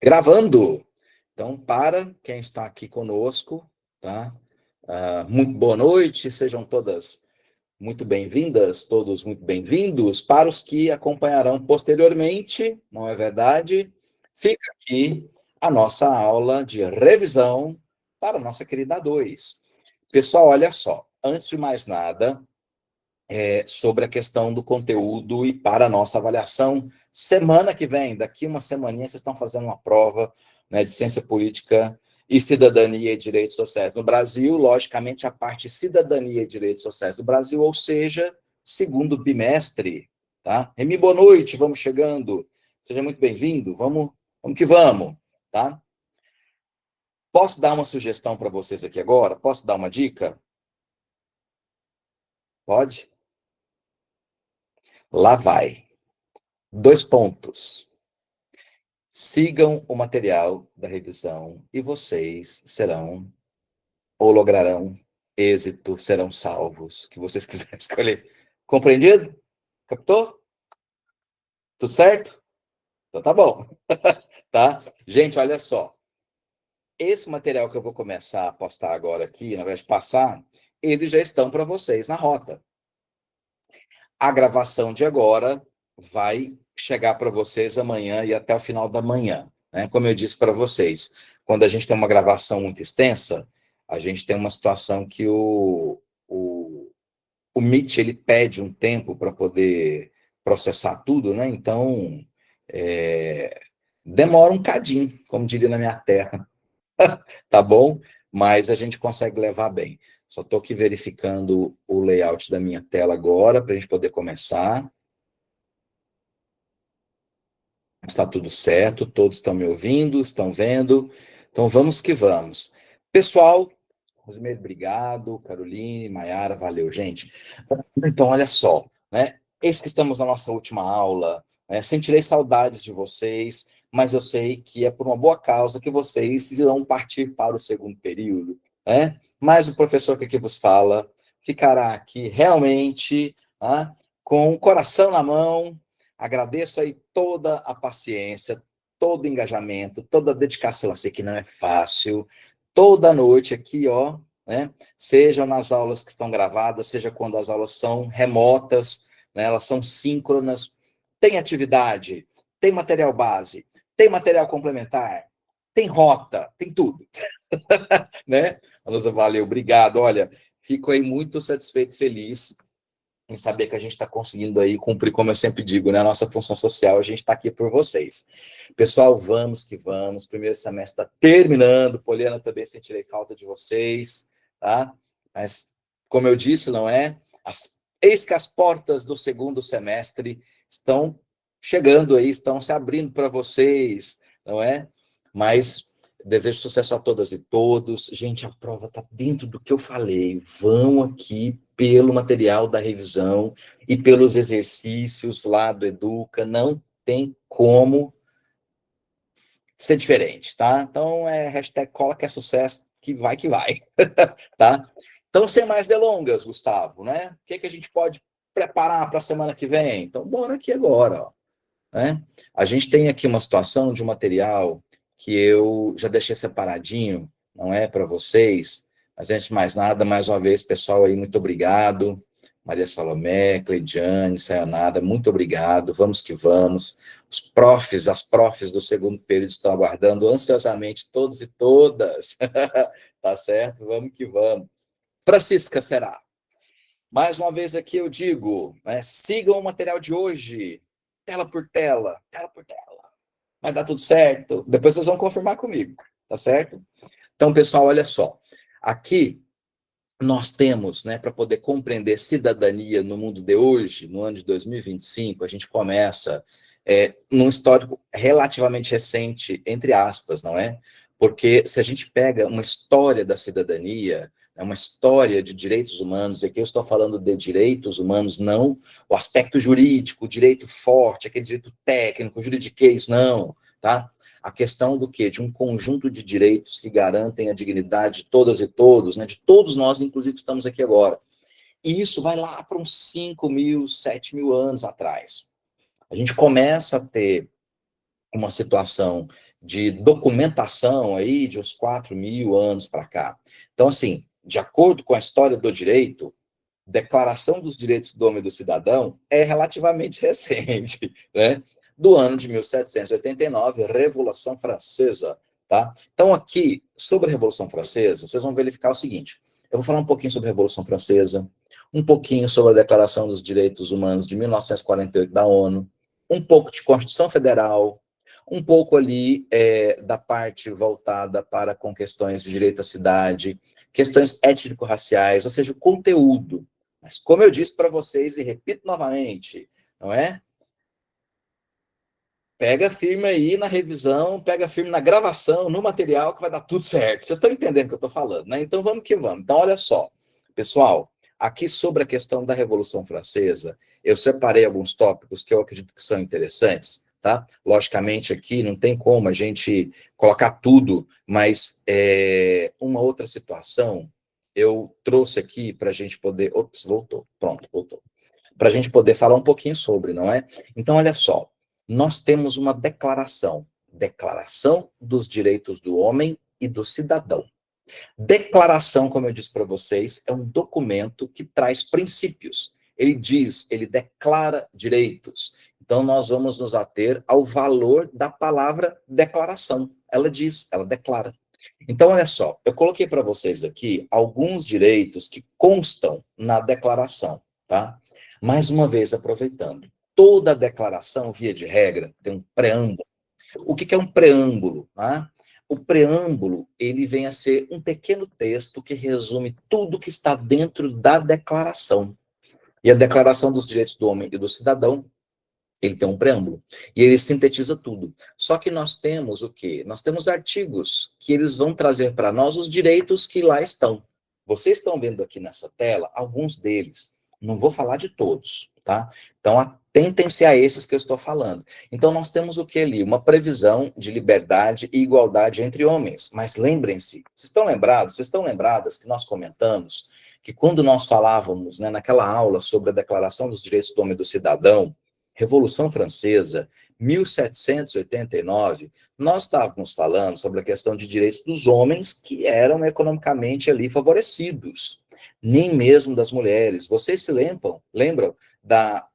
Gravando. Então, para quem está aqui conosco, tá? Muito boa noite, sejam todas muito bem-vindas, todos muito bem-vindos. Para os que acompanharão posteriormente, não é verdade? Fica aqui a nossa aula de revisão para a nossa querida A2. Pessoal, olha só, antes de mais nada, sobre a questão do conteúdo e para a nossa avaliação. Semana que vem, daqui uma semaninha, vocês estão fazendo uma prova, né, de Ciência Política e Cidadania e Direitos Sociais no Brasil, logicamente a parte Cidadania e Direitos Sociais do Brasil, ou seja, segundo bimestre. Tá? Remy, boa noite, vamos chegando. Seja muito bem-vindo, vamos que vamos. Tá? Posso dar uma sugestão para vocês aqui agora? Posso dar uma dica? Pode? Lá vai. 2 pontos. Sigam o material da revisão e vocês serão ou lograrão êxito, serão salvos, que vocês quiserem escolher. Compreendido? Captou? Tudo certo? Então tá bom. Tá? Gente, olha só. Esse material que eu vou começar a postar agora aqui, na verdade passar, eles já estão para vocês na rota. A gravação de agora vai chegar para vocês amanhã e até o final da manhã. Né? Como eu disse para vocês, quando a gente tem uma gravação muito extensa, a gente tem uma situação que o Meet ele pede um tempo para poder processar tudo, né? Então, demora um cadinho, como diria na minha terra, tá bom? Mas a gente consegue levar bem. Só estou aqui verificando o layout da minha tela agora, para a gente poder começar. Está tudo certo, todos estão me ouvindo, estão vendo. Então vamos que vamos. Pessoal, Rosimeire, obrigado. Caroline, Maiara, valeu, gente. Então, olha só, né? Eis que estamos na nossa última aula, né? Sentirei saudades de vocês, mas eu sei que é por uma boa causa que vocês irão partir para o segundo período, né? Mas o professor que aqui vos fala ficará aqui realmente, né, com o coração na mão. Agradeço aí toda a paciência, todo o engajamento, toda a dedicação. Eu sei que não é fácil. Toda noite aqui, ó, né? Seja nas aulas que estão gravadas, seja quando as aulas são remotas, né? Elas são síncronas. Tem atividade, tem material base, tem material complementar, tem rota, tem tudo. Né? Valeu, obrigado. Olha, fico aí muito satisfeito e feliz em saber que a gente está conseguindo aí cumprir, como eu sempre digo, né, a nossa função social, a gente está aqui por vocês. Pessoal, vamos que vamos, primeiro semestre está terminando, Poliana, também sentirei falta de vocês, tá? Mas, como eu disse, não é? Eis que as portas do segundo semestre estão chegando aí, estão se abrindo para vocês, não é? Mas desejo sucesso a todas e todos. Gente, a prova está dentro do que eu falei. Vão aqui pelo material da revisão e pelos exercícios lá do Educa. Não tem como ser diferente, tá? Então, hashtag cola que é sucesso, que vai, tá? Então, sem mais delongas, Gustavo, né? O que a gente pode preparar para a semana que vem? Então, bora aqui agora, ó. Né? A gente tem aqui uma situação de um material que eu já deixei separadinho, não é para vocês, mas antes de mais nada, mais uma vez, pessoal aí, muito obrigado. Maria Salomé, Cleidiane, Sayonara, muito obrigado, vamos que vamos. As profs do segundo período estão aguardando ansiosamente, todos e todas, tá certo? Vamos que vamos. Francisca, será? Mais uma vez aqui eu digo, né, sigam o material de hoje, tela por tela, vai dar tudo certo. Depois vocês vão confirmar comigo, tá certo? Então, pessoal, olha só. Aqui nós temos, né, para poder compreender cidadania no mundo de hoje, no ano de 2025, a gente começa num histórico relativamente recente, entre aspas, não é? Porque se a gente pega uma história da cidadania, uma história de direitos humanos, e aqui eu estou falando de direitos humanos, não o aspecto jurídico, o direito forte, aquele direito técnico, juridiquês, não, tá? A questão do quê? De um conjunto de direitos que garantem a dignidade de todas e todos, né? De todos nós, inclusive, que estamos aqui agora. E isso vai lá para uns 5.000, 7.000 anos atrás. A gente começa a ter uma situação de documentação aí de uns 4.000 anos para cá. Então, assim, de acordo com a história do direito, Declaração dos Direitos do Homem e do Cidadão é relativamente recente, né? Do ano de 1789, Revolução Francesa, tá? Então, aqui, sobre a Revolução Francesa, vocês vão verificar o seguinte: eu vou falar um pouquinho sobre a Revolução Francesa, um pouquinho sobre a Declaração dos Direitos Humanos de 1948 da ONU, um pouco de Constituição Federal, um pouco ali da parte voltada para com questões de direito à cidade, questões étnico-raciais, ou seja, o conteúdo. Mas como eu disse para vocês, e repito novamente, não é? Pega firme aí na revisão, pega firme na gravação, no material, que vai dar tudo certo. Vocês estão entendendo o que eu estou falando, né? Então vamos que vamos. Então, olha só, pessoal, aqui sobre a questão da Revolução Francesa, eu separei alguns tópicos que eu acredito que são interessantes, tá? Logicamente, aqui não tem como a gente colocar tudo, mas uma outra situação eu trouxe aqui para a gente poder. Ops, voltou. Pronto, voltou. Para a gente poder falar um pouquinho sobre, não é? Então, olha só, nós temos uma Declaração dos Direitos do Homem e do Cidadão. Declaração, como eu disse para vocês, é um documento que traz princípios. Ele diz, ele declara direitos. Então, nós vamos nos ater ao valor da palavra declaração. Ela diz, ela declara. Então, olha só, eu coloquei para vocês aqui alguns direitos que constam na declaração, tá? Mais uma vez, aproveitando, toda declaração, via de regra, tem um preâmbulo. O que é um preâmbulo? Tá? O preâmbulo, ele vem a ser um pequeno texto que resume tudo que está dentro da declaração. E a Declaração dos Direitos do Homem e do Cidadão, ele tem um preâmbulo, e ele sintetiza tudo. Só que nós temos o quê? Nós temos artigos que eles vão trazer para nós os direitos que lá estão. Vocês estão vendo aqui nessa tela alguns deles. Não vou falar de todos, tá? Então, atentem-se a esses que eu estou falando. Então, nós temos o que ali? Uma previsão de liberdade e igualdade entre homens. Mas lembrem-se, vocês estão lembrados? Vocês estão lembradas que nós comentamos que quando nós falávamos, né, naquela aula sobre a Declaração dos Direitos do Homem e do Cidadão, Revolução Francesa, 1789, nós estávamos falando sobre a questão de direitos dos homens que eram economicamente ali favorecidos, nem mesmo das mulheres. Vocês se lembram da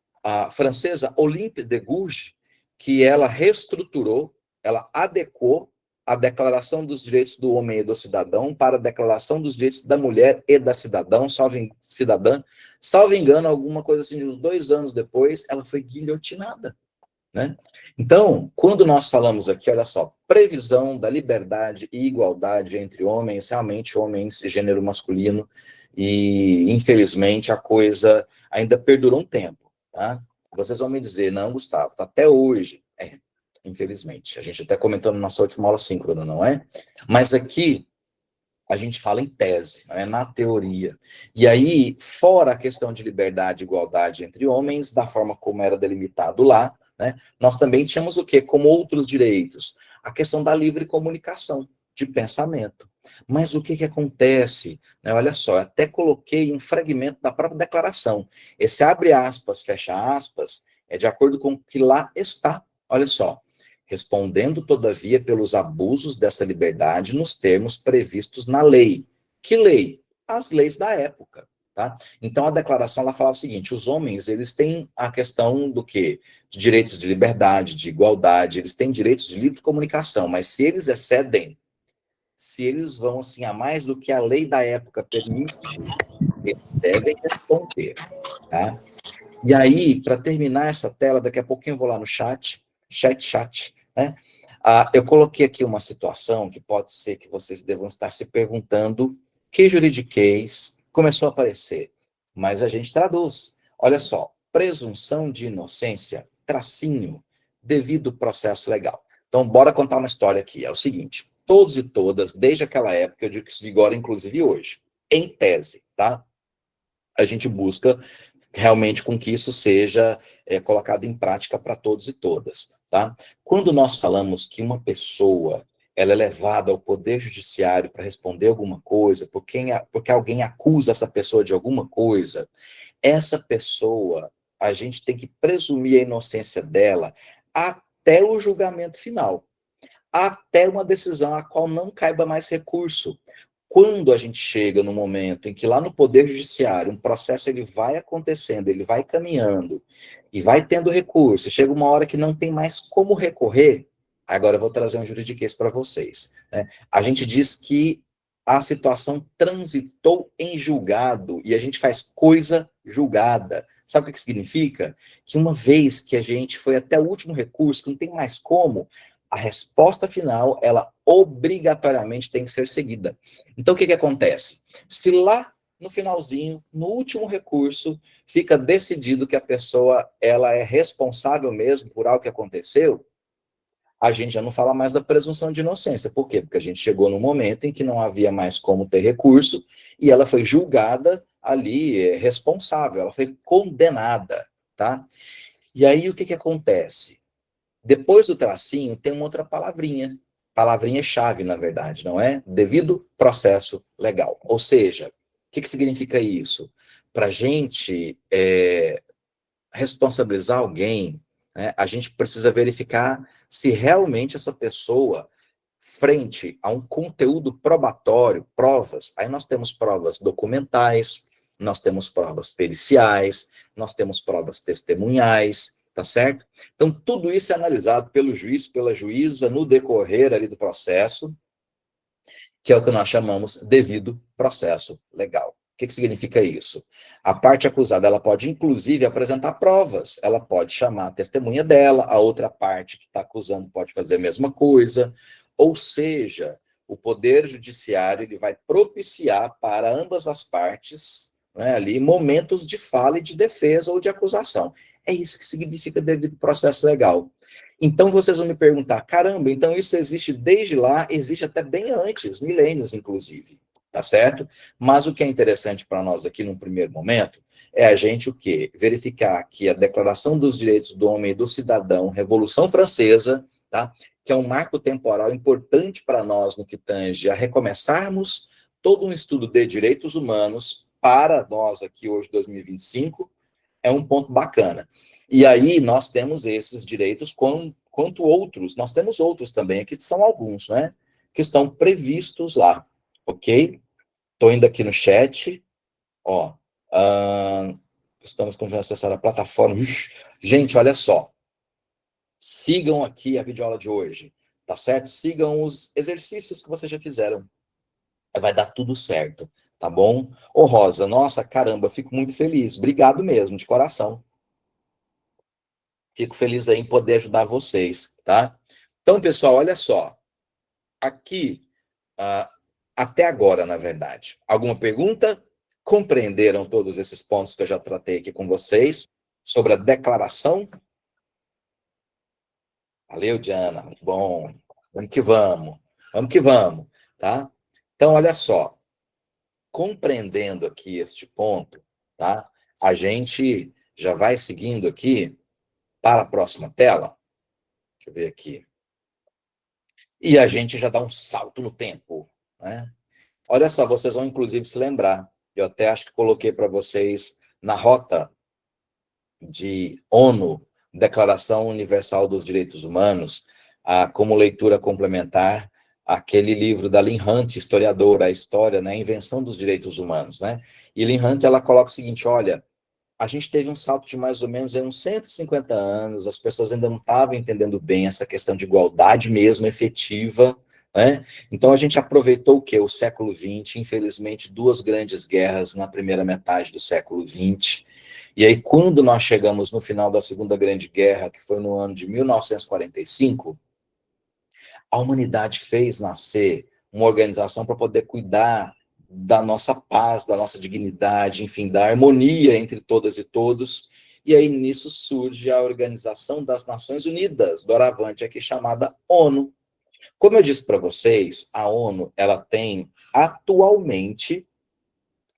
francesa Olympe de Gouges, que ela reestruturou, ela adequou a Declaração dos Direitos do Homem e do Cidadão para a Declaração dos Direitos da Mulher e da cidadã, salvo engano, alguma coisa assim, de uns 2 anos depois, ela foi guilhotinada, né? Então, quando nós falamos aqui, olha só, previsão da liberdade e igualdade entre homens, realmente homens e gênero masculino, e infelizmente a coisa ainda perdurou um tempo, tá? Vocês vão me dizer, não, Gustavo, tá até hoje. Infelizmente. A gente até comentou na nossa última aula síncrona, não é? Mas aqui a gente fala em tese, não é? Na teoria. E aí, fora a questão de liberdade e igualdade entre homens, da forma como era delimitado lá, né? Nós também tínhamos o quê? Como outros direitos? A questão da livre comunicação de pensamento. Mas o que acontece? Né? Olha só, eu até coloquei um fragmento da própria declaração. Esse abre aspas, fecha aspas, é de acordo com o que lá está. Olha só. Respondendo, todavia, pelos abusos dessa liberdade nos termos previstos na lei. Que lei? As leis da época. Tá? Então, a declaração ela falava o seguinte: os homens eles têm a questão do quê? De direitos de liberdade, de igualdade, eles têm direitos de livre comunicação, mas se eles excedem, se eles vão assim a mais do que a lei da época permite, eles devem responder. Tá? E aí, para terminar essa tela, daqui a pouquinho eu vou lá no chat, né? Eu coloquei aqui uma situação que pode ser que vocês devam estar se perguntando que juridiquês começou a aparecer, mas a gente traduz. Olha só, presunção de inocência, tracinho, devido processo legal. Então, bora contar uma história aqui. É o seguinte, todos e todas, desde aquela época, eu digo que isso vigora inclusive hoje, em tese, tá? A gente busca realmente com que isso seja colocado em prática para todos e todas, tá? Quando nós falamos que uma pessoa ela é levada ao poder judiciário para responder alguma coisa, porque alguém acusa essa pessoa de alguma coisa, essa pessoa, a gente tem que presumir a inocência dela até o julgamento final. até uma decisão a qual não caiba mais recurso. Quando a gente chega no momento em que lá no Poder Judiciário um processo ele vai acontecendo, ele vai caminhando e vai tendo recurso, chega uma hora que não tem mais como recorrer, agora eu vou trazer um juridiquês para vocês. Né? A gente diz que a situação transitou em julgado e a gente faz coisa julgada. Sabe o que significa? Que uma vez que a gente foi até o último recurso, que não tem mais como, a resposta final, ela obrigatoriamente tem que ser seguida. Então, o que acontece? Se lá no finalzinho, no último recurso, fica decidido que a pessoa ela é responsável mesmo por algo que aconteceu, a gente já não fala mais da presunção de inocência. Por quê? Porque a gente chegou no momento em que não havia mais como ter recurso e ela foi julgada ali, responsável, ela foi condenada, tá? E aí o que acontece? Depois do tracinho tem uma outra palavrinha-chave, na verdade, não é? Devido processo legal. Ou seja, o que significa isso? Para a gente responsabilizar alguém, né, a gente precisa verificar se realmente essa pessoa, frente a um conteúdo probatório, provas, aí nós temos provas documentais, nós temos provas periciais, nós temos provas testemunhais, tá certo? Então, tudo isso é analisado pelo juiz, pela juíza, no decorrer ali do processo, que é o que nós chamamos devido processo legal. O que significa isso? A parte acusada, ela pode, inclusive, apresentar provas, ela pode chamar a testemunha dela, a outra parte que está acusando pode fazer a mesma coisa, ou seja, o Poder Judiciário ele vai propiciar para ambas as partes, né, ali, momentos de fala e de defesa ou de acusação. É isso que significa devido processo legal. Então vocês vão me perguntar, caramba, então isso existe desde lá, existe até bem antes, milênios inclusive, tá certo? Mas o que é interessante para nós aqui num primeiro momento é a gente o quê? Verificar que a Declaração dos Direitos do Homem e do Cidadão, Revolução Francesa, tá? Que é um marco temporal importante para nós no que tange a recomeçarmos todo um estudo de direitos humanos para nós aqui hoje, 2025, é um ponto bacana. E aí nós temos esses direitos quanto outros, nós temos outros também, aqui são alguns, né, que estão previstos lá, ok? Estou indo aqui no chat, ó, estamos com acessar a plataforma, gente, olha só, sigam aqui a videoaula de hoje, tá certo? Sigam os exercícios que vocês já fizeram, vai dar tudo certo, tá bom? Ô Rosa, nossa, caramba, fico muito feliz, obrigado mesmo, de coração. Fico feliz aí em poder ajudar vocês, tá? Então, pessoal, olha só. Aqui, até agora, na verdade, alguma pergunta? Compreenderam todos esses pontos que eu já tratei aqui com vocês sobre a declaração? Valeu, Diana. Muito bom. Vamos que vamos. Vamos que vamos, tá? Então, olha só. Compreendendo aqui este ponto, tá? A gente já vai seguindo aqui para a próxima tela. Deixa eu ver aqui. E a gente já dá um salto no tempo, né? Olha só, vocês vão inclusive se lembrar, eu até acho que coloquei para vocês na rota de ONU, Declaração Universal dos Direitos Humanos, como leitura complementar, aquele livro da Lynn Hunt, historiadora, a história, né, a invenção dos direitos humanos, né? E Lynn Hunt, ela coloca o seguinte, olha, a gente teve um salto de mais ou menos uns 150 anos, as pessoas ainda não estavam entendendo bem essa questão de igualdade mesmo, efetiva, né? Então a gente aproveitou o quê? O século XX, infelizmente, duas grandes guerras na primeira metade do século XX, e aí quando nós chegamos no final da Segunda Grande Guerra, que foi no ano de 1945, a humanidade fez nascer uma organização para poder cuidar da nossa paz, da nossa dignidade, enfim, da harmonia entre todas e todos. E aí nisso surge a Organização das Nações Unidas, doravante aqui chamada ONU. Como eu disse para vocês, a ONU ela tem atualmente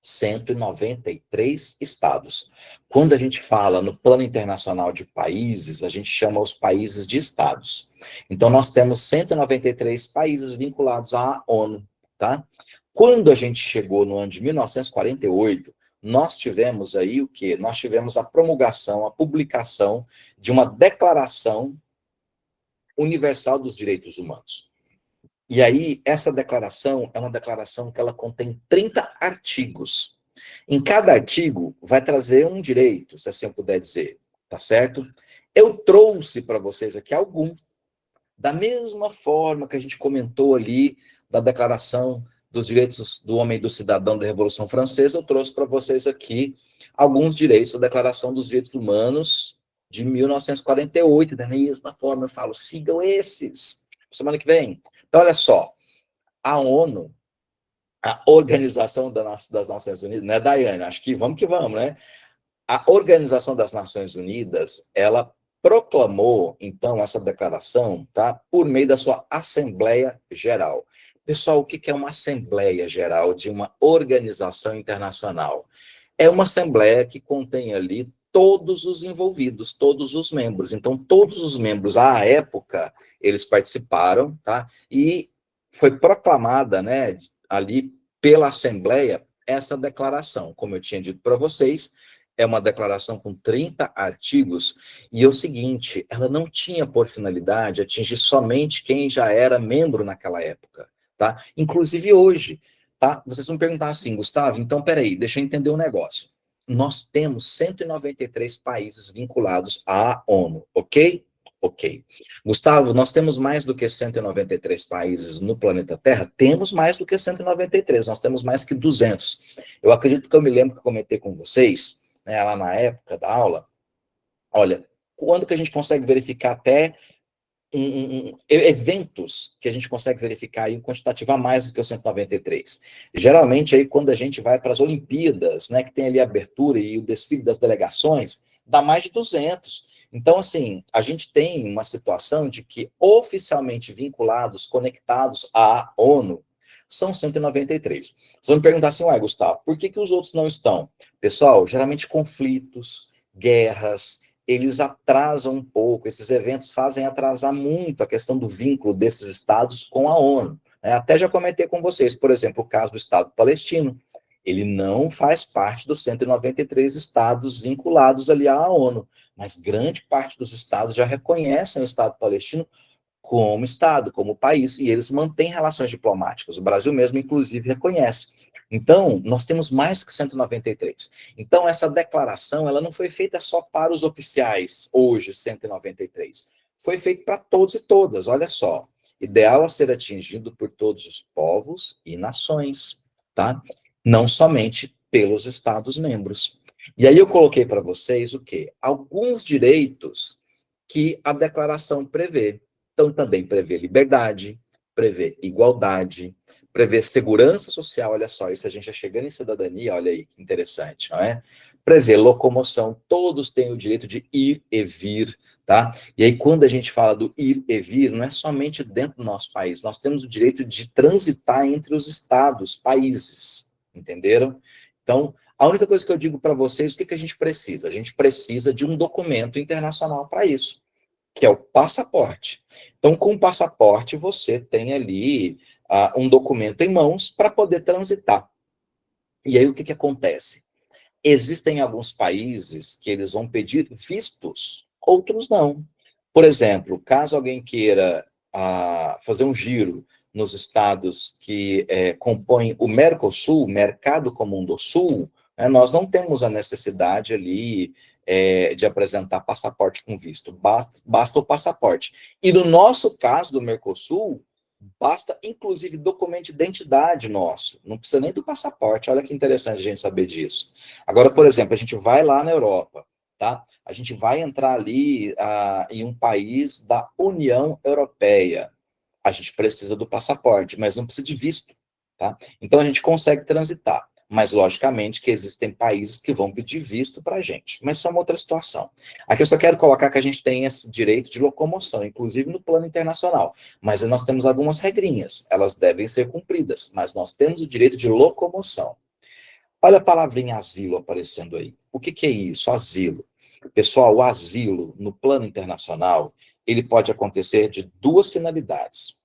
193 estados. Quando a gente fala no plano internacional de países, a gente chama os países de estados. Então, nós temos 193 países vinculados à ONU, tá? Quando a gente chegou no ano de 1948, nós tivemos aí o quê? Nós tivemos a promulgação, a publicação de uma Declaração Universal dos Direitos Humanos. E aí, essa declaração é uma declaração que ela contém 30 artigos. Em cada artigo vai trazer um direito, se assim eu puder dizer, tá certo? Eu trouxe para vocês aqui alguns, da mesma forma que a gente comentou ali da Declaração dos Direitos do Homem e do Cidadão da Revolução Francesa, eu trouxe para vocês aqui alguns direitos da Declaração dos Direitos Humanos de 1948, da mesma forma eu falo, sigam esses, semana que vem. Então, olha só, a ONU, a Organização das Nações Unidas, né, Daiane? Acho que vamos, né? A Organização das Nações Unidas, ela proclamou, então, essa declaração, tá, por meio da sua Assembleia Geral. Pessoal, o que é uma Assembleia Geral de uma organização internacional? É uma Assembleia que contém ali todos os envolvidos, todos os membros. Então, todos os membros, à época, eles participaram, tá? E foi proclamada, né, ali pela Assembleia, essa declaração. Como eu tinha dito para vocês, é uma declaração com 30 artigos, e é o seguinte, ela não tinha por finalidade atingir somente quem já era membro naquela época, tá? Inclusive hoje, tá? Vocês vão perguntar assim, Gustavo, então peraí, deixa eu entender um negócio. Nós temos 193 países vinculados à ONU, ok? Ok. Gustavo, nós temos mais do que 193 países no planeta Terra? Temos mais do que 193, nós temos mais que 200. Eu acredito que eu me lembro que eu comentei com vocês, né, lá na época da aula, olha, quando que a gente consegue verificar até eventos que a gente consegue verificar aí um quantitativo a mais do que o 193. Geralmente, aí, quando a gente vai para as Olimpíadas, né, que tem ali a abertura e o desfile das delegações, dá mais de 200. Então, assim, a gente tem uma situação de que oficialmente vinculados, conectados à ONU, são 193. Vocês vão me perguntar assim, uai, Gustavo, por que os outros não estão? Pessoal, geralmente conflitos, guerras, eles atrasam um pouco, esses eventos fazem atrasar muito a questão do vínculo desses estados com a ONU. Até já comentei com vocês, por exemplo, o caso do Estado palestino, ele não faz parte dos 193 estados vinculados ali à ONU, mas grande parte dos estados já reconhecem o Estado palestino como Estado, como país, e eles mantêm relações diplomáticas. O Brasil mesmo, inclusive, reconhece. Então, nós temos mais que 193. Então, essa declaração, ela não foi feita só para os oficiais, hoje, 193. Foi feita para todos e todas, olha só. Ideal a ser atingido por todos os povos e nações, tá? Não somente pelos Estados-membros. E aí eu coloquei para vocês o quê? Alguns direitos que a declaração prevê. Então, também prevê liberdade, prevê igualdade, prevê segurança social, olha só, isso a gente já chegando em cidadania, olha aí que interessante, não é? Prevê locomoção, todos têm o direito de ir e vir, tá? E aí, quando a gente fala do ir e vir, não é somente dentro do nosso país, nós temos o direito de transitar entre os estados, países, entenderam? Então, a única coisa que eu digo para vocês, o que a gente precisa? A gente precisa de um documento internacional para isso, que é o passaporte. Então, com o passaporte, você tem ali um documento em mãos para poder transitar. E aí, o que acontece? Existem alguns países que eles vão pedir vistos, outros não. Por exemplo, caso alguém queira fazer um giro nos estados que compõem o Mercosul, Mercado Comum do Sul, né, nós não temos a necessidade ali de apresentar passaporte com visto, basta o passaporte. E no nosso caso do Mercosul, basta, inclusive, documento de identidade nosso. Não precisa nem do passaporte. Olha que interessante a gente saber disso. Agora, por exemplo, a gente vai lá na Europa, tá? A gente vai entrar ali em um país da União Europeia. A gente precisa do passaporte, mas não precisa de visto, tá? Então, a gente consegue transitar. Mas, logicamente, que existem países que vão pedir visto para a gente. Mas isso é uma outra situação. Aqui eu só quero colocar que a gente tem esse direito de locomoção, inclusive no plano internacional. Mas nós temos algumas regrinhas. Elas devem ser cumpridas, mas nós temos o direito de locomoção. Olha a palavrinha asilo aparecendo aí. O que é isso? Asilo. Pessoal, o asilo, no plano internacional, ele pode acontecer de duas finalidades.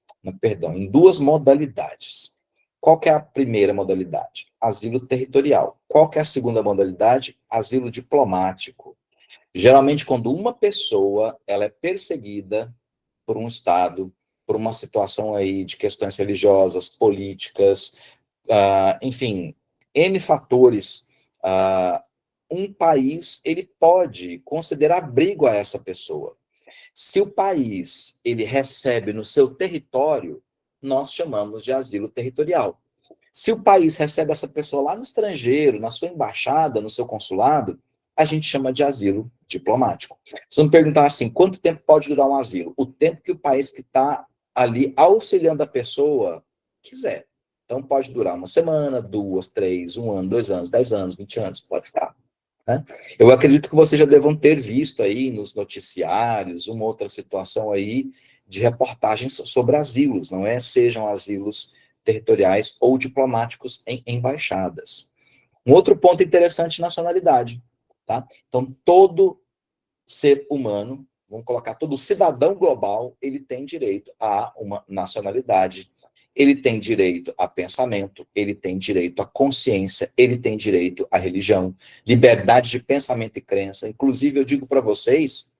Perdão, em duas modalidades. Qual que é a primeira modalidade? Asilo territorial. Qual que é a segunda modalidade? Asilo diplomático. Geralmente, quando uma pessoa ela é perseguida por um Estado, por uma situação aí de questões religiosas, políticas, enfim, N fatores, um país ele pode conceder abrigo a essa pessoa. Se o país ele recebe no seu território, nós chamamos de asilo territorial. Se o país recebe essa pessoa lá no estrangeiro, na sua embaixada, no seu consulado, a gente chama de asilo diplomático. Se me perguntar assim, quanto tempo pode durar um asilo? O tempo que o país que está ali auxiliando a pessoa quiser. Então pode durar uma semana, duas, três, um ano, 2 anos, 10 anos, 20 anos, pode ficar. Né? Eu acredito que vocês já devam ter visto aí nos noticiários uma outra situação aí de reportagens sobre asilos, não é? Sejam asilos territoriais ou diplomáticos em embaixadas. Um outro ponto interessante, nacionalidade. Tá? Então, todo ser humano, vamos colocar todo cidadão global, ele tem direito a uma nacionalidade, ele tem direito a pensamento, ele tem direito à consciência, ele tem direito à religião, liberdade de pensamento e crença. Inclusive, eu digo para vocês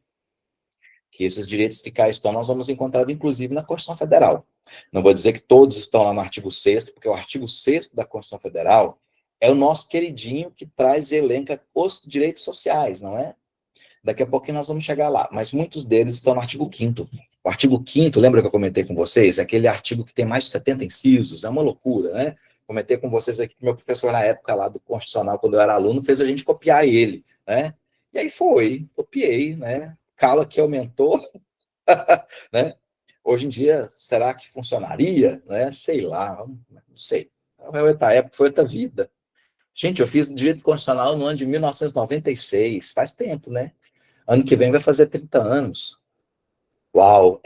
que esses direitos que cá estão, nós vamos encontrar, inclusive, na Constituição Federal. Não vou dizer que todos estão lá no artigo 6º, porque o artigo 6º da Constituição Federal é o nosso queridinho que traz e elenca os direitos sociais, não é? Daqui a pouquinho nós vamos chegar lá, mas muitos deles estão no artigo 5º. O artigo 5º, lembra que eu comentei com vocês? É aquele artigo que tem mais de 70 incisos, é uma loucura, né? Comentei com vocês aqui que meu professor na época lá do Constitucional, quando eu era aluno, fez a gente copiar ele, né? E aí copiei, né? Cala que aumentou, né? Hoje em dia, será que funcionaria? Né? Sei lá, não sei. Foi outra época, foi outra vida. Gente, eu fiz direito constitucional no ano de 1996, faz tempo, né? Ano que vem vai fazer 30 anos. Uau,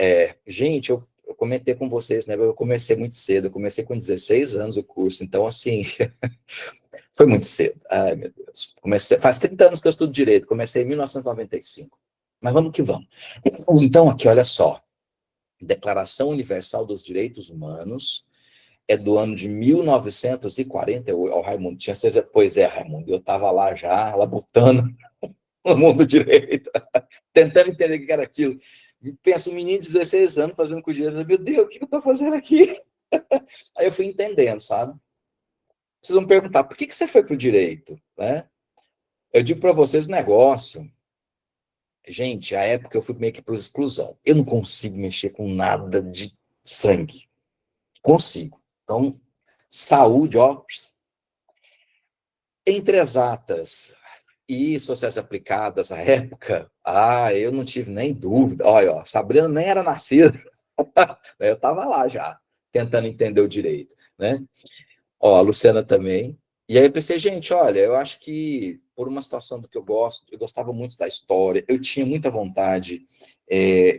gente, eu comentei com vocês, né? Eu comecei muito cedo, eu comecei com 16 anos o curso, então, assim, foi muito cedo. Ai, meu Deus. Faz 30 anos que eu estudo direito, comecei em 1995. Mas vamos que vamos. Então, aqui, olha só. Declaração Universal dos Direitos Humanos é do ano de 1948. Ó, Raimundo, tinha certeza. Pois é, Raimundo, eu estava lá já, labutando no mundo direito, tentando entender o que era aquilo. Pensa, um menino de 16 anos fazendo com direito, meu Deus, o que eu estou fazendo aqui? Aí eu fui entendendo, sabe? Vocês vão me perguntar, por que você foi para o direito? Né? Eu digo para vocês um negócio. Gente, a época eu fui meio que para exclusão. Eu não consigo mexer com nada de sangue. Consigo. Então, saúde, ó. Entre exatas e sociais aplicadas à época, eu não tive nem dúvida. Olha, ó, Sabrina nem era nascida. Eu estava lá já, tentando entender o direito, né? Ó, a Luciana também. E aí eu pensei, gente, olha, eu acho que por uma situação do que eu gosto, eu gostava muito da história, eu tinha muita vontade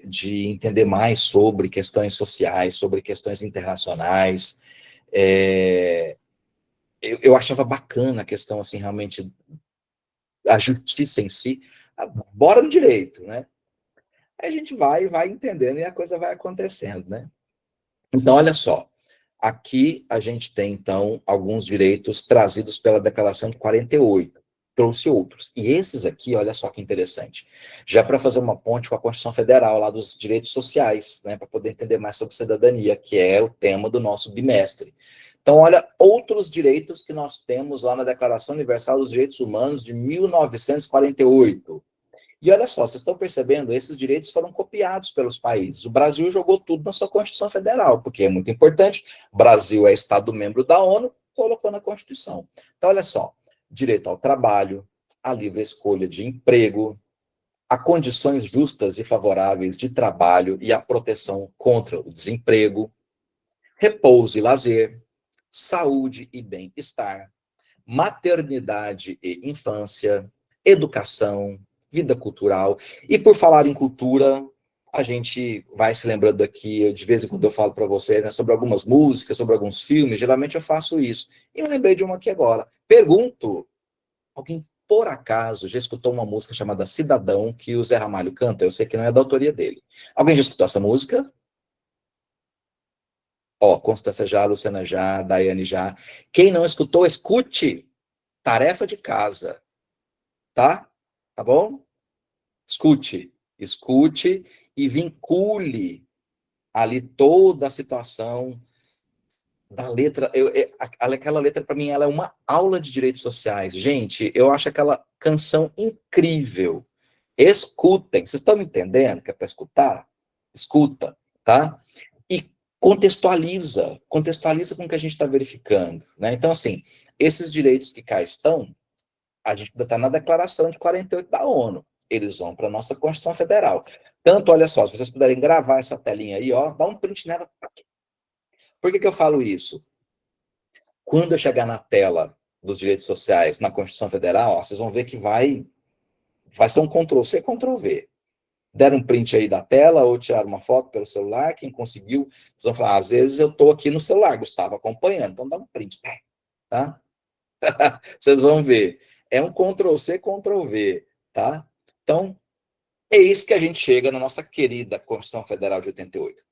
de entender mais sobre questões sociais, sobre questões internacionais. Eu achava bacana a questão, assim, realmente, a justiça em si. Bora no direito, né? Aí a gente vai entendendo e a coisa vai acontecendo, né? Então, olha só. Aqui a gente tem, então, alguns direitos trazidos pela Declaração de 48. Trouxe outros. E esses aqui, olha só que interessante. Já para fazer uma ponte com a Constituição Federal, lá dos direitos sociais, né, para poder entender mais sobre cidadania, que é o tema do nosso bimestre. Então, olha, outros direitos que nós temos lá na Declaração Universal dos Direitos Humanos de 1948. E olha só, vocês estão percebendo, esses direitos foram copiados pelos países. O Brasil jogou tudo na sua Constituição Federal, porque é muito importante. O Brasil é Estado-membro da ONU, colocou na Constituição. Então, olha só, direito ao trabalho, a livre escolha de emprego, a condições justas e favoráveis de trabalho e a proteção contra o desemprego, repouso e lazer, saúde e bem-estar, maternidade e infância, educação, vida cultural. E por falar em cultura, a gente vai se lembrando aqui, de vez em quando eu falo para vocês, né, sobre algumas músicas, sobre alguns filmes, geralmente eu faço isso. E eu lembrei de uma aqui agora. Pergunto, alguém por acaso já escutou uma música chamada Cidadão, que o Zé Ramalho canta? Eu sei que não é da autoria dele. Alguém já escutou essa música? Ó, Constância já, Luciana já, Daiane já. Quem não escutou, escute. Tarefa de casa, tá? Tá bom? Escute e vincule ali toda a situação da letra. Aquela letra, para mim, ela é uma aula de direitos sociais. Gente, eu acho aquela canção incrível. Escutem, vocês estão me entendendo que é para escutar? Escuta, tá? E contextualiza com o que a gente está verificando, né? Então, assim, esses direitos que cá estão, a gente ainda está na Declaração de 48 da ONU. Eles vão para a nossa Constituição Federal. Tanto, olha só, se vocês puderem gravar essa telinha aí, ó, dá um print nela. Por que eu falo isso? Quando eu chegar na tela dos direitos sociais na Constituição Federal, ó, vocês vão ver que vai ser um Ctrl-C, Ctrl-V. Deram um print aí da tela ou tiraram uma foto pelo celular, quem conseguiu, vocês vão falar, às vezes eu estou aqui no celular, Gustavo, acompanhando, então dá um print, tá? Vocês vão ver. É um Ctrl-C, Ctrl-V, tá? Então, é isso que a gente chega na nossa querida Constituição Federal de 88.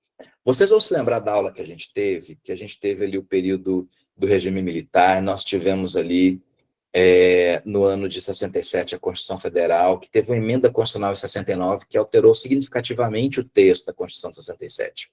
Vocês vão se lembrar da aula que a gente teve ali o período do regime militar, nós tivemos ali no ano de 67 a Constituição Federal, que teve uma emenda constitucional em 69 que alterou significativamente o texto da Constituição de 67.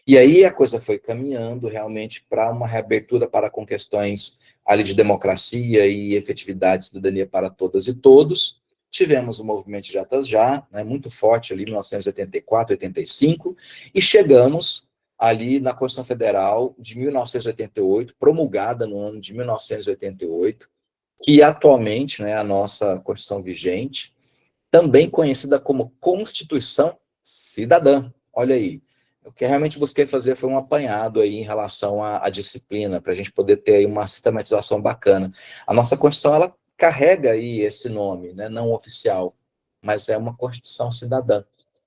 E aí a coisa foi caminhando realmente para uma reabertura para com questões ali de democracia e efetividade de cidadania para todas e todos. Tivemos o movimento de Atas Já, né, muito forte ali em 1984, 85, e chegamos ali na Constituição Federal de 1988, promulgada no ano de 1988, que atualmente, né, a nossa Constituição vigente, também conhecida como Constituição Cidadã. Olha aí, o que eu realmente busquei fazer foi um apanhado aí em relação à disciplina, para a gente poder ter aí uma sistematização bacana. A nossa Constituição, ela carrega aí esse nome, né, não oficial, mas é uma Constituição cidadã.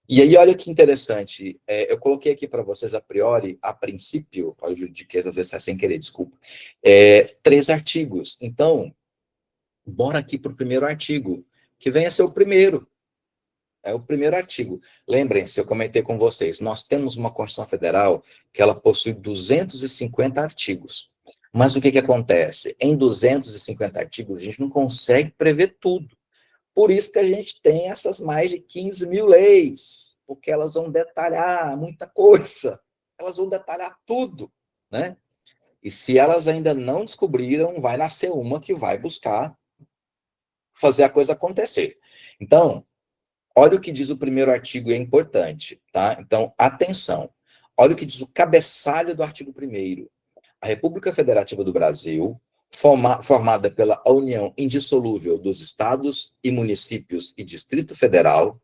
E aí, olha que interessante, eu coloquei aqui para vocês a priori, a princípio, olha o juridiquês, às vezes é sem querer, desculpa, 3 artigos. Então, bora aqui para o primeiro artigo, que vem a ser o primeiro. É o primeiro artigo. Lembrem-se, eu comentei com vocês, nós temos uma Constituição Federal que ela possui 250 artigos. Mas o que acontece? Em 250 artigos, a gente não consegue prever tudo. Por isso que a gente tem essas mais de 15 mil leis, porque elas vão detalhar muita coisa. Elas vão detalhar tudo, né? E se elas ainda não descobriram, vai nascer uma que vai buscar fazer a coisa acontecer. Então, olha o que diz o primeiro artigo e é importante, tá? Então, atenção. Olha o que diz o cabeçalho do artigo 1º. A República Federativa do Brasil, formada pela união indissolúvel dos estados e municípios e Distrito Federal,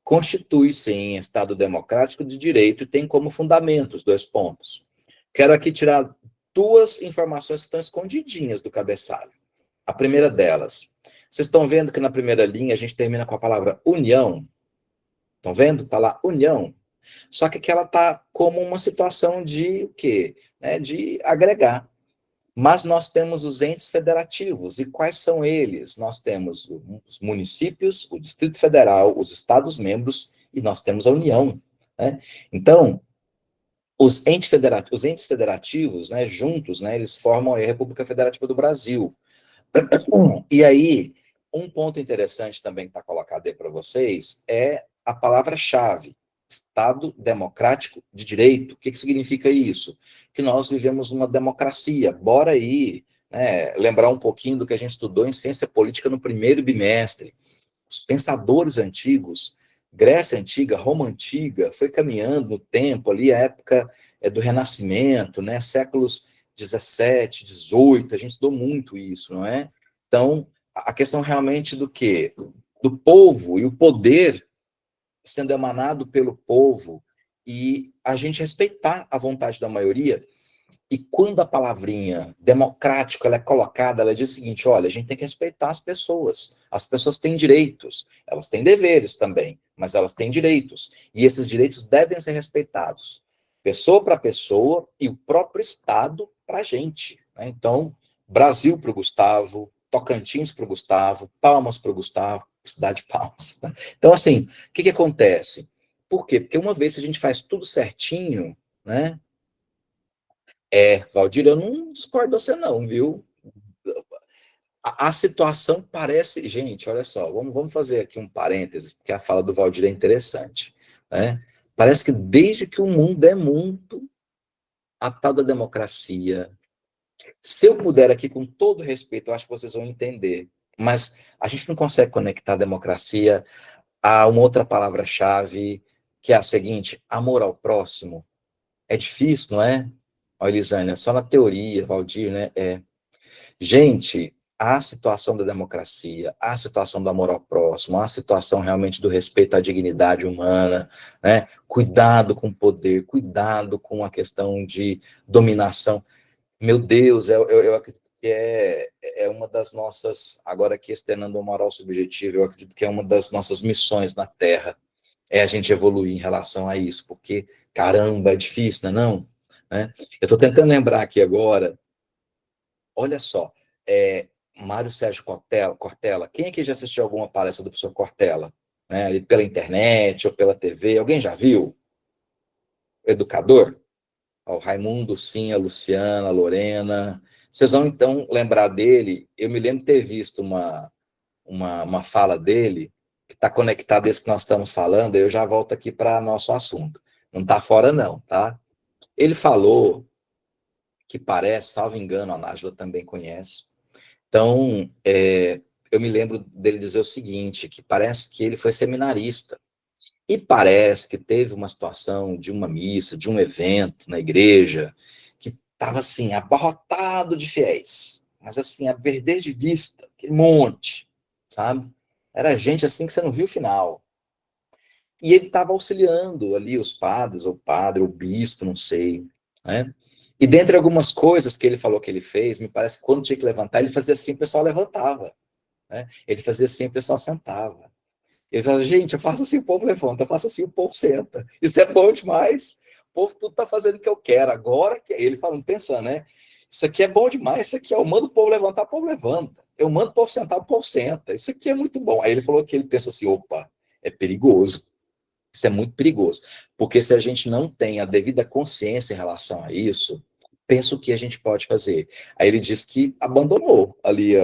constitui-se em Estado democrático de direito e tem como fundamentos 2 pontos. Quero aqui tirar 2 informações que estão escondidinhas do cabeçalho. A primeira delas, vocês estão vendo que na primeira linha a gente termina com a palavra união? Estão vendo? Está lá união. Só que aqui ela está como uma situação de o quê? Né, de agregar. Mas nós temos os entes federativos. E quais são eles? Nós temos os municípios, o Distrito Federal, os Estados-membros e nós temos a União. Né? Então, os entes federativos, né, juntos, né, eles formam a República Federativa do Brasil. E aí, um ponto interessante também que está colocado aí para vocês é a palavra-chave, Estado Democrático de Direito. O que significa isso? Que nós vivemos uma democracia. Bora aí, né, lembrar um pouquinho do que a gente estudou em ciência política no primeiro bimestre. Os pensadores antigos, Grécia Antiga, Roma Antiga, foi caminhando no tempo ali, a época do Renascimento, né, séculos 17, 18, a gente estudou muito isso, não é? Então, a questão realmente do quê? Do povo e o poder sendo emanado pelo povo e a gente respeitar a vontade da maioria. E quando a palavrinha democrático ela é colocada, ela diz o seguinte, olha, a gente tem que respeitar as pessoas têm direitos, elas têm deveres também, mas elas têm direitos, e esses direitos devem ser respeitados, pessoa para pessoa e o próprio Estado para a gente. Né? Então, Brasil para o Gustavo, Tocantins para o Gustavo, Palmas para o Gustavo, cidade de Palmas. Então, assim, o que acontece? Por quê? Porque uma vez que a gente faz tudo certinho, né? Valdir, eu não discordo de você não, viu? A situação parece... Gente, olha só, vamos fazer aqui um parênteses, porque a fala do Valdir é interessante, né? Parece que desde que o mundo é mundo, a tal da democracia. Se eu puder aqui, com todo respeito, eu acho que vocês vão entender, mas a gente não consegue conectar a democracia a uma outra palavra-chave, que é a seguinte: amor ao próximo. É difícil, não é? Olha, Elisânia, só na teoria, Valdir, né? Gente, a situação da democracia, a situação do amor ao próximo, a situação realmente do respeito à dignidade humana, né? Cuidado com o poder, cuidado com a questão de dominação. Meu Deus, eu acredito que é uma das nossas, agora aqui externando o moral subjetivo, eu acredito que é uma das nossas missões na Terra, é a gente evoluir em relação a isso, porque, caramba, é difícil, não é não? Né? Eu estou tentando lembrar aqui agora, olha só, Mário Sérgio Cortella, quem aqui já assistiu alguma palestra do professor Cortella? Né, pela internet ou pela TV, alguém já viu? Educador? O Raimundo, sim, a Luciana, a Lorena. Vocês vão, então, lembrar dele. Eu me lembro de ter visto uma fala dele, que está conectada a isso que nós estamos falando, eu já volto aqui para nosso assunto. Não está fora, não, tá? Ele falou que parece, salvo engano, a Nájila também conhece. Então, eu me lembro dele dizer o seguinte, que parece que ele foi seminarista. E parece que teve uma situação de uma missa, de um evento na igreja, que estava assim, abarrotado de fiéis, mas assim, a perder de vista, aquele monte, sabe? Era gente assim que você não viu o final. E ele estava auxiliando ali os padres, ou padre, ou bispo, não sei, né? E dentre algumas coisas que ele falou que ele fez, me parece que quando tinha que levantar, ele fazia assim, o pessoal levantava, né? Ele fazia assim, o pessoal sentava. Ele fala, gente, eu faço assim, o povo levanta, eu faço assim, o povo senta. Isso é bom demais. O povo tudo tá fazendo o que eu quero. Agora que ele falando, pensando, né? Isso aqui é bom demais, isso aqui eu mando o povo levantar, o povo levanta. Eu mando o povo sentar, o povo senta. Isso aqui é muito bom. Aí ele falou que ele pensa assim, opa, é perigoso. Isso é muito perigoso, porque se a gente não tem a devida consciência em relação a isso, pensa o que a gente pode fazer. Aí ele disse que abandonou ali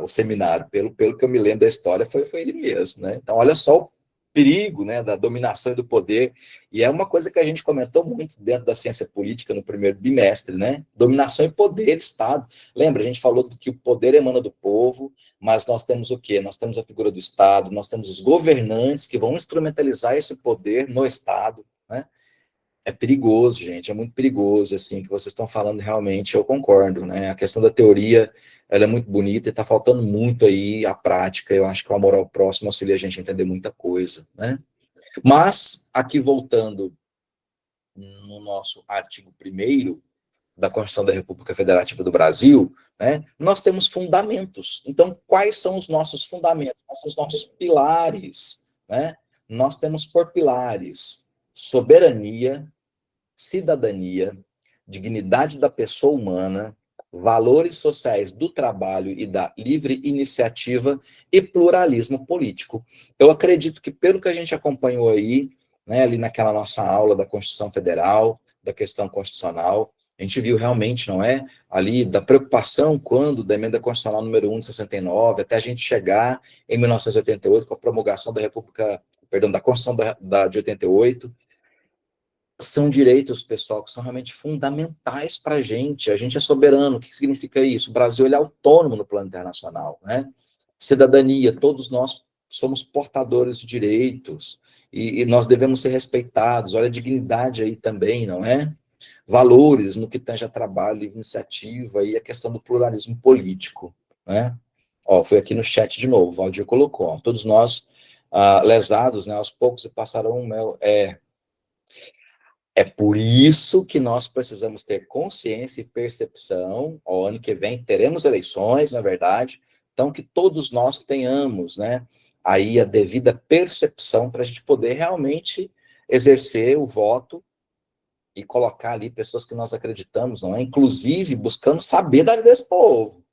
o seminário, pelo que eu me lembro da história, foi ele mesmo, né? Então, olha só o perigo, né, da dominação e do poder, e é uma coisa que a gente comentou muito dentro da ciência política no primeiro bimestre, né? Dominação e poder, Estado. Lembra, a gente falou que o poder emana do povo, mas nós temos o quê? Nós temos a figura do Estado, nós temos os governantes que vão instrumentalizar esse poder no Estado, né? É perigoso, gente, é muito perigoso, assim, que vocês estão falando realmente, eu concordo, né? A questão da teoria, ela é muito bonita e está faltando muito aí a prática, eu acho que o amor ao próximo auxilia a gente a entender muita coisa, né? Mas, aqui voltando no nosso artigo 1º da Constituição da República Federativa do Brasil, né, nós temos fundamentos. Então, quais são os nossos fundamentos? Os nossos pilares, né? Nós temos por pilares soberania, cidadania, dignidade da pessoa humana, valores sociais do trabalho e da livre iniciativa e pluralismo político. Eu acredito que, pelo que a gente acompanhou aí, né, ali naquela nossa aula da Constituição Federal, da questão constitucional, a gente viu realmente, não é, ali da preocupação quando da emenda constitucional número 1 de 69, até a gente chegar em 1988 com a promulgação da República, perdão, da Constituição de 88, são direitos, pessoal, que são realmente fundamentais para a gente. A gente é soberano. O que significa isso? O Brasil ele é autônomo no plano internacional, né? Cidadania, todos nós somos portadores de direitos e nós devemos ser respeitados. Olha a dignidade aí também, não é? Valores no que tange a trabalho, iniciativa e a questão do pluralismo político, né? Ó, foi aqui no chat de novo, o Valdir colocou, ó, todos nós lesados, né, aos poucos e passarão um mel, é por isso que nós precisamos ter consciência e percepção. O ano que vem teremos eleições, na verdade, então que todos nós tenhamos, né, aí a devida percepção para a gente poder realmente exercer o voto e colocar ali pessoas que nós acreditamos, não é? Inclusive buscando saber da vida desse povo,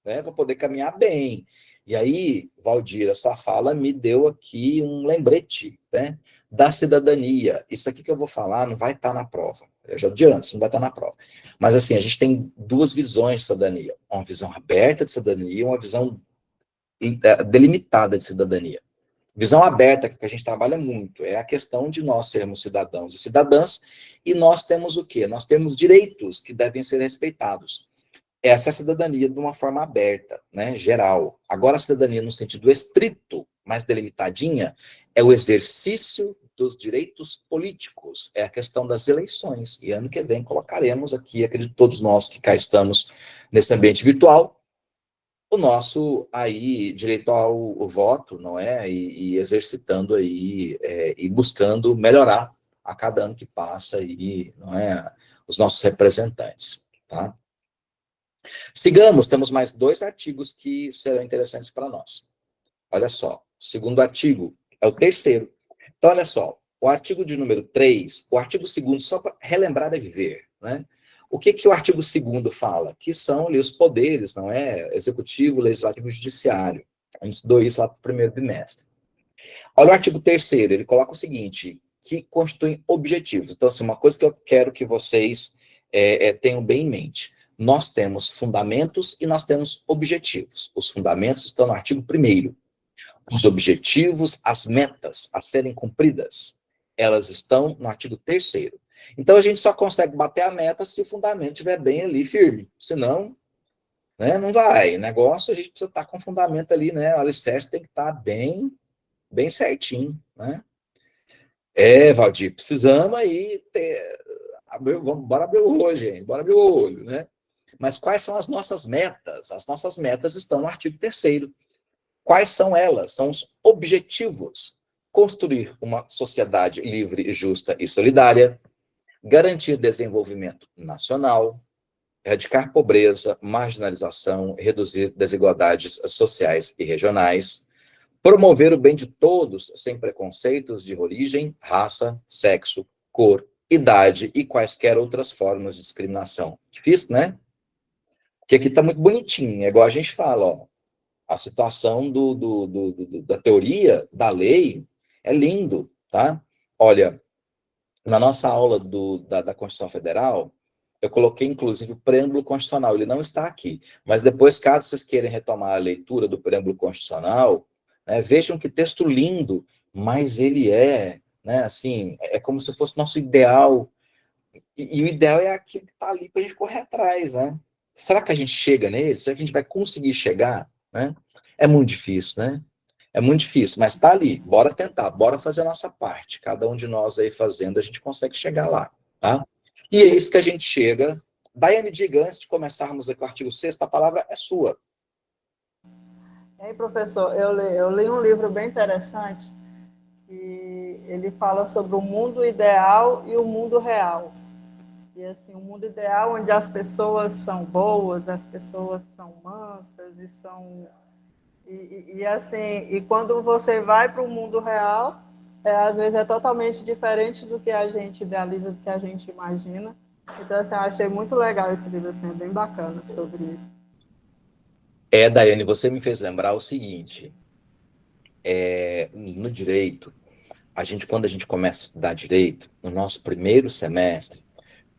né, para poder caminhar bem. E aí, Valdir, essa fala me deu aqui um lembrete, né, da cidadania. Isso aqui que eu vou falar não vai estar na prova. Eu já adianto, isso não vai estar na prova. Mas, assim, a gente tem duas visões de cidadania. Uma visão aberta de cidadania e uma visão delimitada de cidadania. Visão aberta, que a gente trabalha muito, é a questão de nós sermos cidadãos e cidadãs, e nós temos o quê? Nós temos direitos que devem ser respeitados. Essa é a cidadania de uma forma aberta, né, geral. Agora, a cidadania no sentido estrito, mais delimitadinha, é o exercício dos direitos políticos, é a questão das eleições. E ano que vem colocaremos aqui, acredito todos nós que cá estamos nesse ambiente virtual, o nosso aí direito ao voto, não é? E exercitando aí e buscando melhorar a cada ano que passa aí, não é? Os nossos representantes, tá? Sigamos, temos mais 2 artigos que serão interessantes para nós. Olha só, o segundo artigo é o terceiro. Então, olha só, o artigo de número 3, o artigo 2º, só para relembrar é viver, né? O que o artigo 2º fala? Que são ali os poderes, não é? Executivo, legislativo e judiciário. A gente estudou isso lá para o primeiro bimestre. Olha o artigo 3º, ele coloca o seguinte, que constituem objetivos. Então, assim, uma coisa que eu quero que vocês tenham bem em mente. Nós temos fundamentos e nós temos objetivos. Os fundamentos estão no artigo 1º. Os objetivos, as metas a serem cumpridas, elas estão no artigo 3º. Então, a gente só consegue bater a meta se o fundamento estiver bem ali, firme. Senão, né, não vai. O negócio, a gente precisa estar com o fundamento ali, né? O alicerce tem que estar bem, bem certinho, né? Valdir, precisamos aí bora abrir o olho, gente. Bora abrir o olho, né? Mas quais são as nossas metas? As nossas metas estão no artigo 3º. Quais são elas? São os objetivos. Construir uma sociedade livre, justa e solidária, garantir desenvolvimento nacional, erradicar pobreza, marginalização, reduzir desigualdades sociais e regionais, promover o bem de todos sem preconceitos de origem, raça, sexo, cor, idade e quaisquer outras formas de discriminação. Difícil, né? Porque aqui está muito bonitinho, é igual a gente fala, ó. A situação da teoria, da lei, é lindo, tá? Olha, na nossa aula da Constituição Federal, eu coloquei, inclusive, o preâmbulo constitucional. Ele não está aqui. Mas depois, caso vocês queiram retomar a leitura do preâmbulo constitucional, né, vejam que texto lindo, mas ele né, assim, é como se fosse nosso ideal. E o ideal é aquilo que está ali para a gente correr atrás, né? Será que a gente chega nele? Será que a gente vai conseguir chegar? Né? É muito difícil, né? É muito difícil, mas está ali. Bora tentar, bora fazer a nossa parte. Cada um de nós aí fazendo, a gente consegue chegar lá, tá? E é isso que a gente chega. Daiane, diga, antes de começarmos aqui o artigo 6º, a palavra é sua. E aí, professor, eu li um livro bem interessante, que ele fala sobre o mundo ideal e o mundo real. E assim, o mundo ideal onde as pessoas são boas, as pessoas são mansas e são assim, e quando você vai para o mundo real, às vezes é totalmente diferente do que a gente idealiza, do que a gente imagina. Então, assim, eu achei muito legal esse livro, assim, é bem bacana sobre isso. Daiane, você me fez lembrar o seguinte, no direito, quando a gente começa a estudar direito, no nosso primeiro semestre,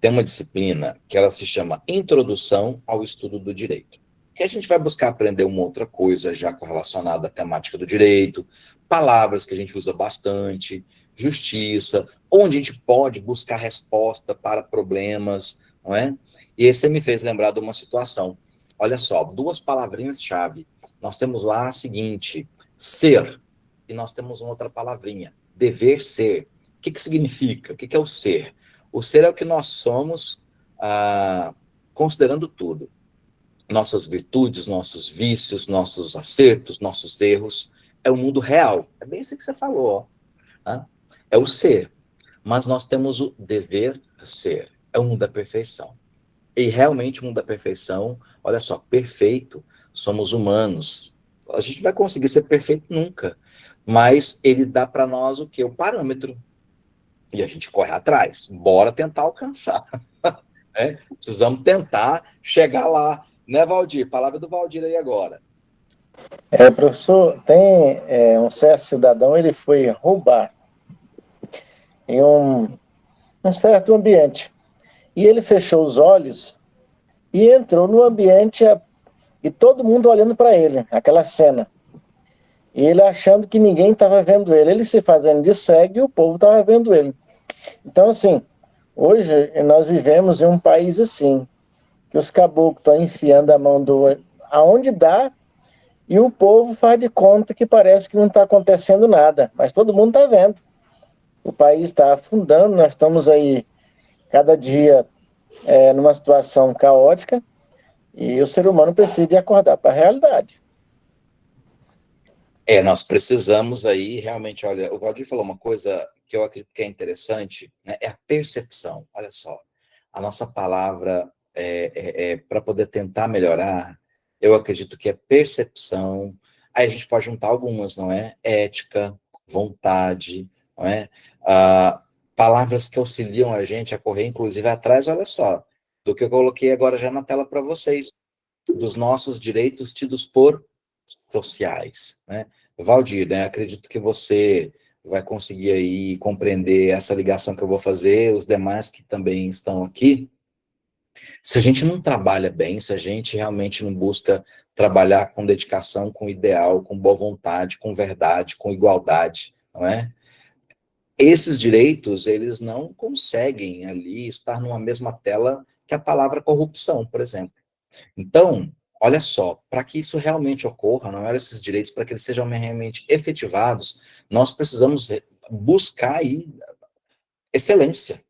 tem uma disciplina que ela se chama Introdução ao Estudo do Direito. Que a gente vai buscar aprender uma outra coisa já correlacionada à temática do direito, palavras que a gente usa bastante, justiça, onde a gente pode buscar resposta para problemas, não é? E esse me fez lembrar de uma situação. Olha só, 2 palavrinhas-chave. Nós temos lá a seguinte, ser, e nós temos uma outra palavrinha, dever ser. O que significa? O que é o ser? O ser é o que nós somos, considerando tudo. Nossas virtudes, nossos vícios, nossos acertos, nossos erros. É o mundo real. É bem isso que você falou. Ó, tá? É o ser. Mas nós temos o dever ser. É o mundo da perfeição. E realmente o mundo da perfeição, olha só, perfeito, somos humanos. A gente vai conseguir ser perfeito nunca. Mas ele dá para nós o quê? O parâmetro. E a gente corre atrás. Bora tentar alcançar. Né? Precisamos tentar chegar lá. Né, Valdir? Palavra do Valdir aí agora. Professor, tem um certo cidadão, ele foi roubar em um certo ambiente. E ele fechou os olhos e entrou no ambiente e todo mundo olhando para ele, aquela cena. E ele achando que ninguém estava vendo ele se fazendo de cego e o povo estava vendo ele. Então, assim, hoje nós vivemos em um país assim, que os caboclos estão enfiando a mão aonde dá, e o povo faz de conta que parece que não está acontecendo nada, mas todo mundo está vendo. O país está afundando, nós estamos aí cada dia numa situação caótica, e o ser humano precisa de acordar para a realidade. Nós precisamos aí, realmente, olha, o Valdir falou uma coisa que eu acredito que é interessante, né, é a percepção. Olha só, a nossa palavra para poder tentar melhorar, eu acredito que é percepção. Aí a gente pode juntar algumas, não é? Ética, vontade, não é? Palavras que auxiliam a gente a correr, inclusive atrás, olha só, do que eu coloquei agora já na tela para vocês, dos nossos direitos tidos por sociais, né? Valdir, né, acredito que você vai conseguir aí compreender essa ligação que eu vou fazer, os demais que também estão aqui. Se a gente não trabalha bem, se a gente realmente não busca trabalhar com dedicação, com ideal, com boa vontade, com verdade, com igualdade, não é? Esses direitos, eles não conseguem ali estar numa mesma tela que a palavra corrupção, por exemplo. Então, olha só, para que isso realmente ocorra, não eram esses direitos, para que eles sejam realmente efetivados, nós precisamos buscar aí excelência.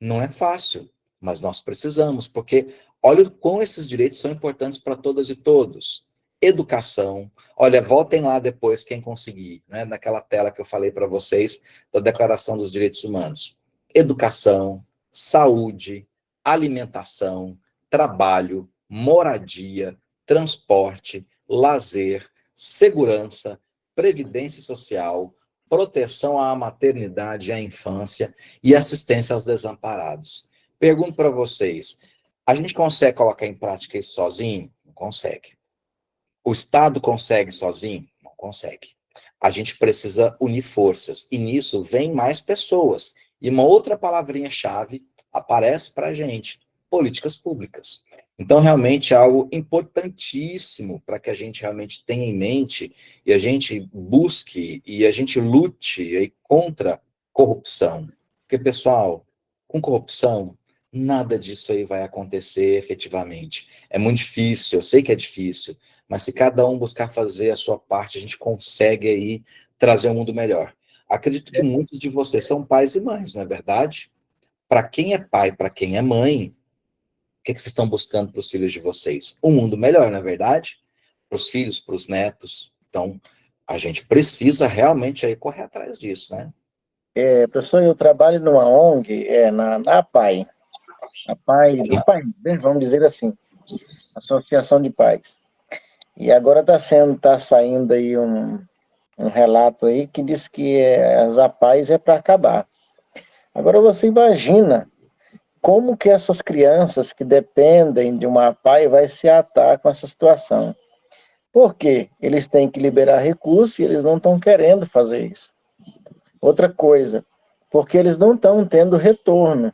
Não é fácil, mas nós precisamos, porque olha o quão esses direitos são importantes para todas e todos. Educação, olha, voltem lá depois, quem conseguir, né, naquela tela que eu falei para vocês, da Declaração dos Direitos Humanos. Educação, saúde, alimentação, trabalho, moradia, transporte, lazer, segurança, previdência social, proteção à maternidade e à infância e assistência aos desamparados. Pergunto para vocês, a gente consegue colocar em prática isso sozinho? Não consegue. O Estado consegue sozinho? Não consegue. A gente precisa unir forças, e nisso vem mais pessoas. E uma outra palavrinha-chave aparece para a gente, políticas públicas. Então, realmente, é algo importantíssimo para que a gente realmente tenha em mente e a gente busque e a gente lute aí contra corrupção. Porque, pessoal, com corrupção, nada disso aí vai acontecer efetivamente. É muito difícil, eu sei que é difícil, mas se cada um buscar fazer a sua parte, a gente consegue aí trazer um mundo melhor. Acredito que muitos de vocês são pais e mães, não é verdade? Para quem é pai, para quem é mãe, o que vocês estão buscando para os filhos de vocês? Um mundo melhor, não é verdade? Para os filhos, para os netos. Então, a gente precisa realmente aí correr atrás disso, né? Professor, eu trabalho numa ONG, na APAI, a PAI do país, né? Vamos dizer assim, Associação de Pais. E agora tá saindo aí um relato aí que diz que as APAES é para acabar. Agora você imagina como que essas crianças que dependem de uma APAE vai se atar com essa situação. Por quê? Eles têm que liberar recursos e eles não estão querendo fazer isso. Outra coisa, porque eles não estão tendo retorno.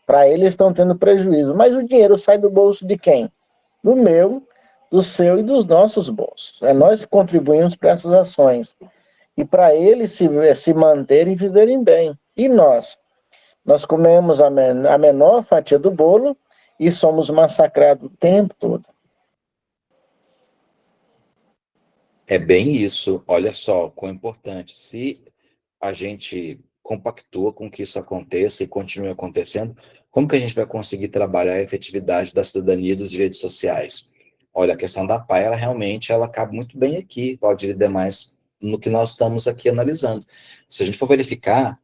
Para eles estão tendo prejuízo. Mas o dinheiro sai do bolso de quem? Do meu, do seu e dos nossos bolsos. É nós que contribuímos para essas ações. E para eles se manterem e viverem bem. E nós? Nós comemos a menor fatia do bolo e somos massacrados o tempo todo. É bem isso. Olha só, quão importante. Se a gente compactua com que isso aconteça e continue acontecendo, como que a gente vai conseguir trabalhar a efetividade da cidadania e dos direitos sociais? Olha, a questão da PAI, ela realmente ela cabe muito bem aqui, Valdir e demais, no que nós estamos aqui analisando. Se a gente for verificar,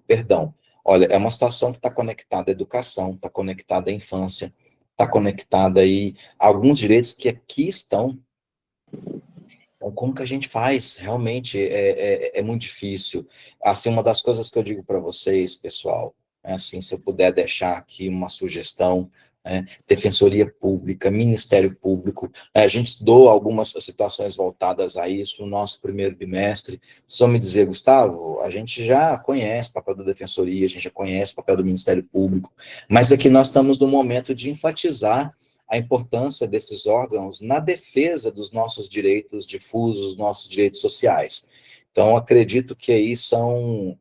perdão, olha, é uma situação que está conectada à educação, está conectada à infância, está conectada aí a alguns direitos que aqui estão. Então, como que a gente faz? Realmente é muito difícil. Assim, uma das coisas que eu digo para vocês, pessoal, é assim, se eu puder deixar aqui uma sugestão, né, Defensoria Pública, Ministério Público, a gente estudou algumas situações voltadas a isso no nosso primeiro bimestre. Só me dizer, Gustavo, a gente já conhece o papel da Defensoria, a gente já conhece o papel do Ministério Público, mas aqui nós estamos no momento de enfatizar a importância desses órgãos na defesa dos nossos direitos difusos, dos nossos direitos sociais. Então, acredito que aí são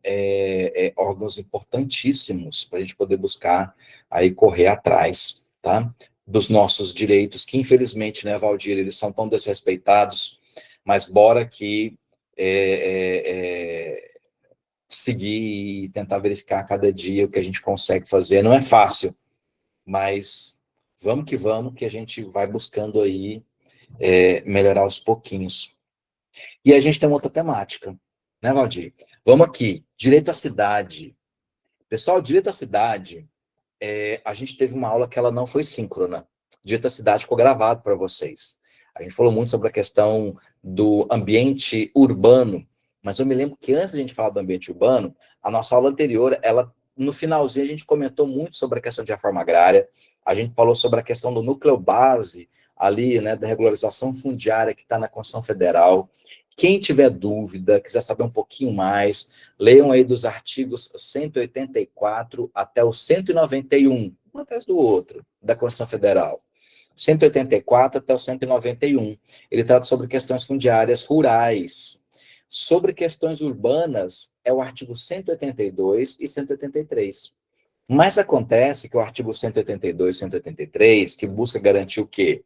órgãos importantíssimos para a gente poder buscar aí correr atrás, tá? Dos nossos direitos, que infelizmente, né, Valdir, eles são tão desrespeitados, mas bora que seguir e tentar verificar a cada dia o que a gente consegue fazer. Não é fácil, mas vamos que a gente vai buscando aí melhorar aos pouquinhos. E a gente tem uma outra temática, né, Valdir? Vamos aqui, direito à cidade. Pessoal, direito à cidade, a gente teve uma aula que ela não foi síncrona. Direito à cidade ficou gravado para vocês. A gente falou muito sobre a questão do ambiente urbano, mas eu me lembro que antes de a gente falar do ambiente urbano, a nossa aula anterior, no finalzinho, a gente comentou muito sobre a questão de reforma agrária, a gente falou sobre a questão do núcleo base, ali, né, da regularização fundiária que está na Constituição Federal. Quem tiver dúvida, quiser saber um pouquinho mais, leiam aí dos artigos 184 até o 191, um atrás do outro, da Constituição Federal. 184 até o 191. Ele trata sobre questões fundiárias rurais. Sobre questões urbanas, é o artigo 182 e 183. Mas acontece que o artigo 182 e 183, que busca garantir o quê?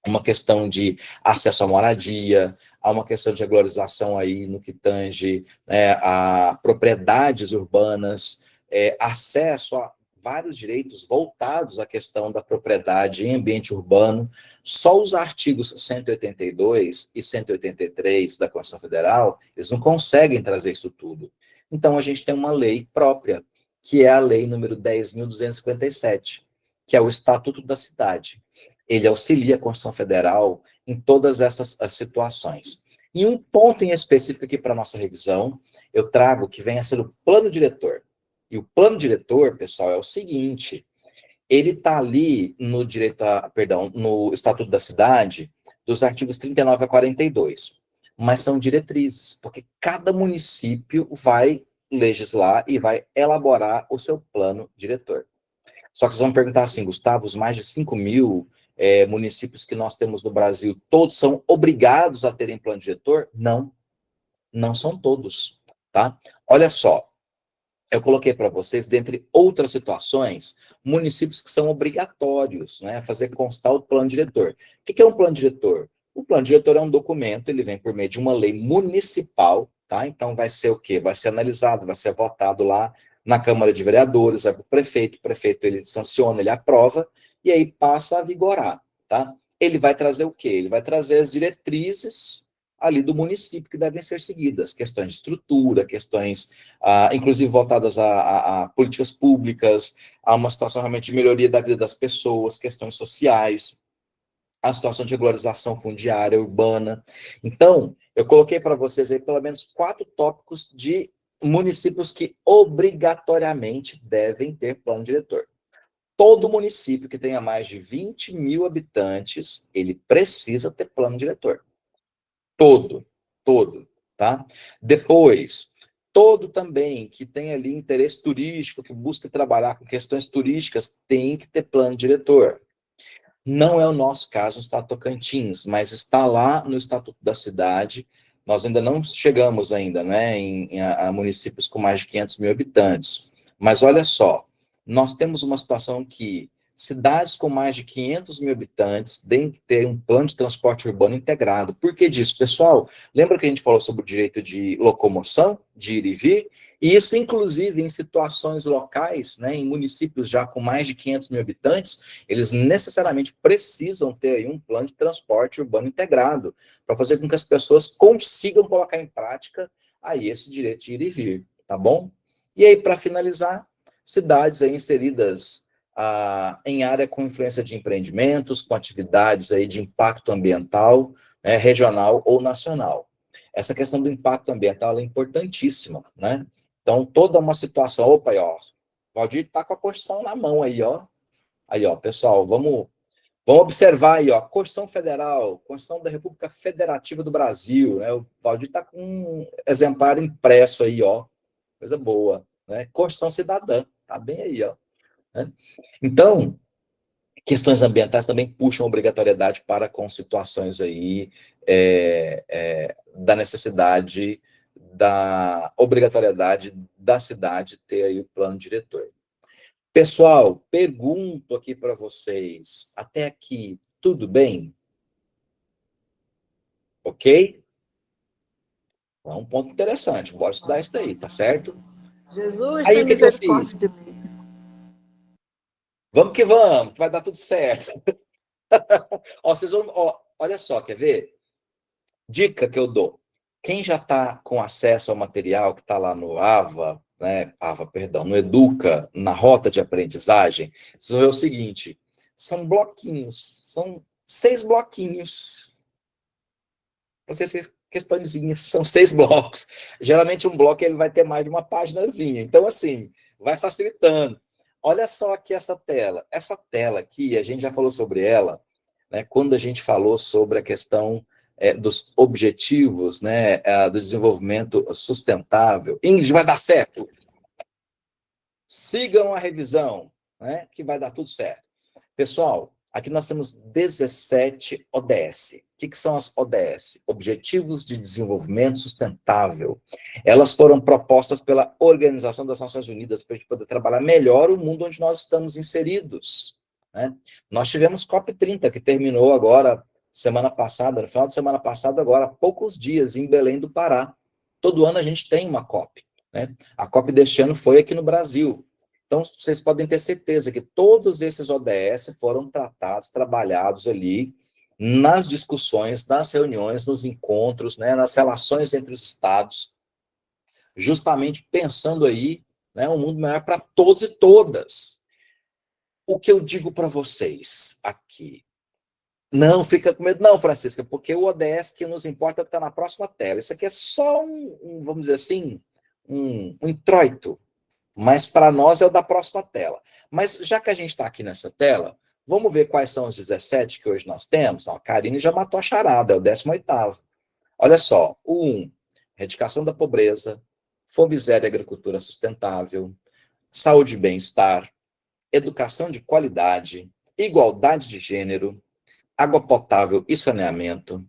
Uma questão de acesso à moradia, há uma questão de regularização aí no que tange, né, a propriedades urbanas, acesso a vários direitos voltados à questão da propriedade em ambiente urbano. Só os artigos 182 e 183 da Constituição Federal, eles não conseguem trazer isso tudo. Então, a gente tem uma lei própria, que é a lei número 10.257, que é o Estatuto da Cidade. Ele auxilia a Constituição Federal em todas essas situações. E um ponto em específico aqui para a nossa revisão, eu trago que vem a ser o plano diretor. E o plano diretor, pessoal, é o seguinte, ele está ali no no Estatuto da Cidade, dos artigos 39 a 42. Mas são diretrizes, porque cada município vai legislar e vai elaborar o seu plano diretor. Só que vocês vão perguntar assim, Gustavo, os mais de 5.000 municípios que nós temos no Brasil, todos são obrigados a terem plano diretor? Não, não são todos, tá? Olha só, eu coloquei para vocês, dentre outras situações, municípios que são obrigatórios, né, a fazer constar o plano diretor. O que é um plano diretor? O plano diretor é um documento, ele vem por meio de uma lei municipal, tá? Então vai ser o quê? Vai ser analisado, vai ser votado lá na Câmara de Vereadores, vai para o prefeito ele sanciona, ele aprova, e aí passa a vigorar, tá? Ele vai trazer o quê? Ele vai trazer as diretrizes ali do município que devem ser seguidas, questões de estrutura, questões, inclusive voltadas a políticas públicas, a uma situação realmente de melhoria da vida das pessoas, questões sociais, a situação de regularização fundiária urbana. Então, eu coloquei para vocês aí pelo menos 4 tópicos de municípios que obrigatoriamente devem ter plano diretor. Todo município que tenha mais de 20.000 habitantes, ele precisa ter plano diretor. Todo, tá? Depois, todo também que tem ali interesse turístico, que busca trabalhar com questões turísticas, tem que ter plano diretor. Não é o nosso caso no Estado Tocantins, mas está lá no Estatuto da Cidade. Nós ainda não chegamos ainda, né, a municípios com mais de 500.000 habitantes. Mas olha só, nós temos uma situação que cidades com mais de 500.000 habitantes têm que ter um plano de transporte urbano integrado. Por que disso, pessoal? Lembra que a gente falou sobre o direito de locomoção, de ir e vir? E isso, inclusive, em situações locais, né, em municípios já com mais de 500.000 habitantes, eles necessariamente precisam ter aí um plano de transporte urbano integrado, para fazer com que as pessoas consigam colocar em prática aí esse direito de ir e vir, tá bom? E aí, para finalizar, cidades aí inseridas em área com influência de empreendimentos, com atividades aí de impacto ambiental, né, regional ou nacional. Essa questão do impacto ambiental é importantíssima, né? Então, toda uma situação, opa, aí, ó, o Valdir está com a Constituição na mão aí, ó. Aí, ó, pessoal, vamos observar aí, ó, Constituição Federal, Constituição da República Federativa do Brasil, né? O Valdir está com um exemplar impresso aí, ó, coisa boa, né? Constituição Cidadã, tá bem aí, ó. Né? Então, questões ambientais também puxam obrigatoriedade para com situações aí da necessidade da obrigatoriedade da cidade ter aí o plano diretor. Pessoal, pergunto aqui para vocês, até aqui, tudo bem? Ok? É um ponto interessante, bora estudar isso daí, tá certo? Jesus, Aí tem o que eu misericórdia fiz? de mim. Vamos que vamos, vai dar tudo certo. Ó, vocês vão, ó, olha só, quer ver? Dica que eu dou. Quem já está com acesso ao material que está lá no AVA, né, AVA, perdão, no Educa, na rota de aprendizagem, vocês vão ver o seguinte, são bloquinhos, são 6 bloquinhos. Não sei se questõezinhas, são 6 blocos. Geralmente um bloco ele vai ter mais de uma paginazinha. Então, assim, vai facilitando. Olha só aqui essa tela. Essa tela aqui, a gente já falou sobre ela, né, quando a gente falou sobre a questão dos objetivos, né, do desenvolvimento sustentável. Ingrid, vai dar certo. Sigam a revisão, né, que vai dar tudo certo. Pessoal, aqui nós temos 17 ODS. O que são as ODS? Objetivos de Desenvolvimento Sustentável. Elas foram propostas pela Organização das Nações Unidas para a gente poder trabalhar melhor o mundo onde nós estamos inseridos, né? Nós tivemos COP30, que terminou agora, semana passada, no final de semana passada, agora, há poucos dias, em Belém do Pará. Todo ano a gente tem uma COP, né? A COP deste ano foi aqui no Brasil. Então, vocês podem ter certeza que todos esses ODS foram tratados, trabalhados ali nas discussões, nas reuniões, nos encontros, né, nas relações entre os estados, justamente pensando aí, né, um mundo melhor para todos e todas. O que eu digo para vocês aqui, não fica com medo não, Francisca, porque o ODS que nos importa está na próxima tela. Isso aqui é só vamos dizer assim, um introito, mas para nós é o da próxima tela. Mas já que a gente está aqui nessa tela, vamos ver quais são os 17 que hoje nós temos? Não, a Karine já matou a charada, é o 18º. Olha só, o 1, erradicação da pobreza, fome zero e agricultura sustentável, saúde e bem-estar, educação de qualidade, igualdade de gênero, água potável e saneamento,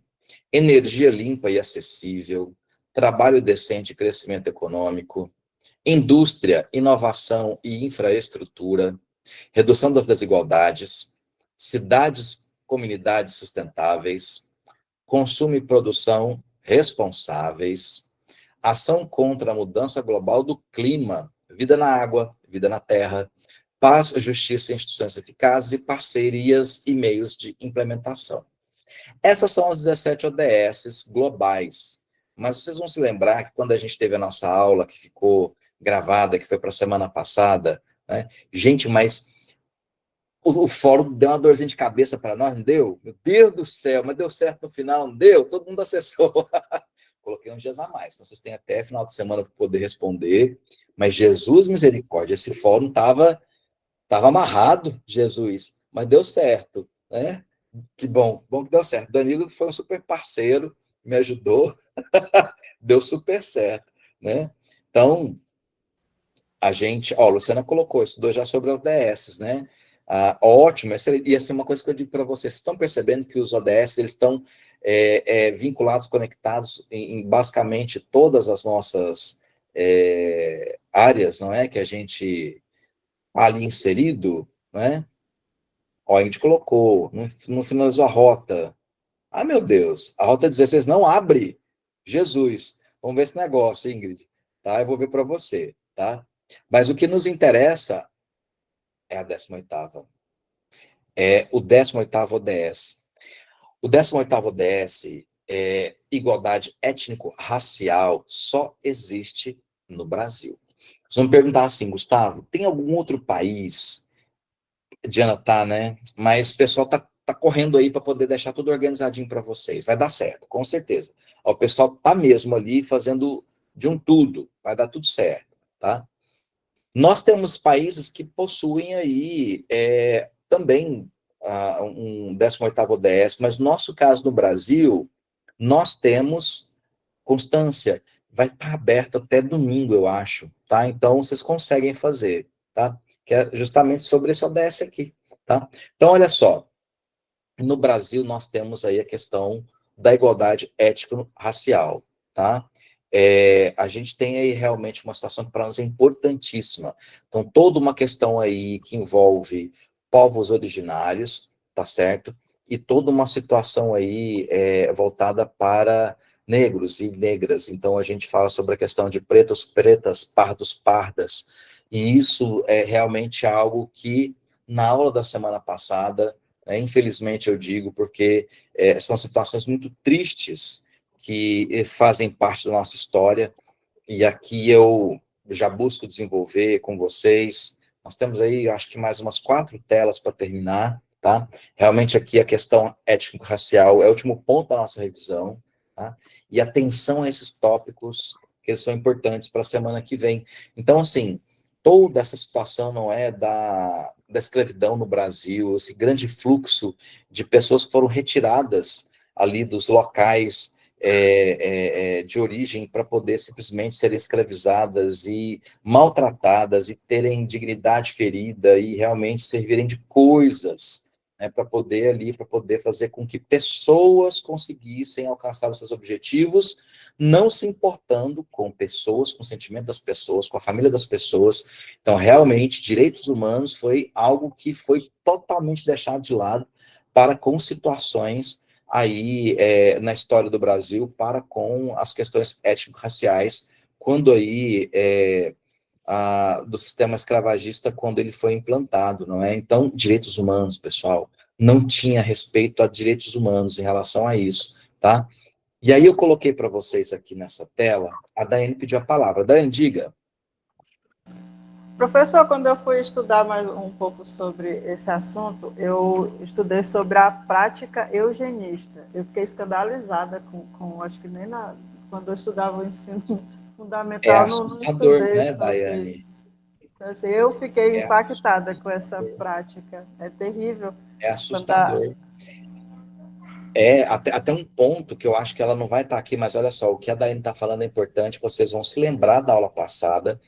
energia limpa e acessível, trabalho decente e crescimento econômico, indústria, inovação e infraestrutura, redução das desigualdades, cidades, comunidades sustentáveis, consumo e produção responsáveis, ação contra a mudança global do clima, vida na água, vida na terra, paz, justiça, instituições eficazes e parcerias e meios de implementação. Essas são as 17 ODS globais. Mas vocês vão se lembrar que quando a gente teve a nossa aula, que ficou gravada, que foi para a semana passada, né? Gente, mas o fórum deu uma dorzinha de cabeça para nós, não deu? Meu Deus do céu, mas deu certo no final, não deu? Todo mundo acessou. Coloquei uns dias a mais, então vocês têm até final de semana para poder responder. Mas Jesus misericórdia, esse fórum estava amarrado, Jesus, mas deu certo, né? Que bom, bom que deu certo. Danilo foi um super parceiro, me ajudou, deu super certo, né? Então, a gente, ó, a Luciana colocou, estudou já sobre os ODS, né? Ótimo, essa ia ser uma coisa que eu digo para vocês, estão percebendo que os ODS, eles estão vinculados, conectados em basicamente todas as nossas áreas, não é? Que a gente ali inserido, né? Ó, a gente colocou, não finalizou a rota. Ah, meu Deus, a rota 16 não abre. Jesus, vamos ver esse negócio, Ingrid. Tá? Eu vou ver para você, tá? Mas o que nos interessa é a 18ª. É o 18º ODS. O 18º ODS é igualdade étnico-racial, só existe no Brasil. Vocês vão me perguntar assim, Gustavo, tem algum outro país? Diana tá, né? Mas o pessoal tá correndo aí para poder deixar tudo organizadinho para vocês. Vai dar certo, com certeza. O pessoal tá mesmo ali fazendo de um tudo. Vai dar tudo certo, tá? Nós temos países que possuem aí também um 18º ODS, mas no nosso caso no Brasil, nós temos constância. Vai estar aberto até domingo, eu acho, tá? Então, vocês conseguem fazer, tá? Que é justamente sobre esse ODS aqui, tá? Então, olha só, no Brasil nós temos aí a questão da igualdade étnico-racial, tá? A gente tem aí realmente uma situação que para nós é importantíssima. Então, toda uma questão aí que envolve povos originários, tá certo? E toda uma situação aí voltada para negros e negras. Então, a gente fala sobre a questão de pretos, pretas, pardos, pardas. E isso é realmente algo que, na aula da semana passada, infelizmente eu digo, porque são situações muito tristes que fazem parte da nossa história, e aqui eu já busco desenvolver com vocês. Nós temos aí, acho que mais umas 4 telas para terminar, tá? Realmente aqui a questão étnico-racial é o último ponto da nossa revisão, tá? E atenção a esses tópicos, que eles são importantes para a semana que vem. Então, assim, toda essa situação não é da escravidão no Brasil, esse grande fluxo de pessoas que foram retiradas ali dos locais de origem para poder simplesmente serem escravizadas e maltratadas e terem dignidade ferida e realmente servirem de coisas, né, para poder fazer com que pessoas conseguissem alcançar os seus objetivos, não se importando com pessoas, com o sentimento das pessoas, com a família das pessoas. Então, realmente, direitos humanos foi algo que foi totalmente deixado de lado para com situações aí na história do Brasil, para com as questões étnico-raciais, quando aí do sistema escravagista, quando ele foi implantado, não é? Então, direitos humanos, pessoal, não tinha respeito a direitos humanos em relação a isso, tá? E aí eu coloquei para vocês aqui nessa tela, a Daiane pediu a palavra. Daiane, diga. Professor, quando eu fui estudar mais um pouco sobre esse assunto, eu estudei sobre a prática eugenista. Eu fiquei escandalizada acho que nem quando eu estudava o ensino fundamental, não assustador, estudei né, sobre Daiane? isso. Então, assim, eu fiquei impactada Assustador. com essa prática. É terrível. É assustador. Até um ponto que eu acho que ela não vai estar aqui, mas olha só, o que a Daiane está falando é importante, vocês vão se lembrar da aula passada.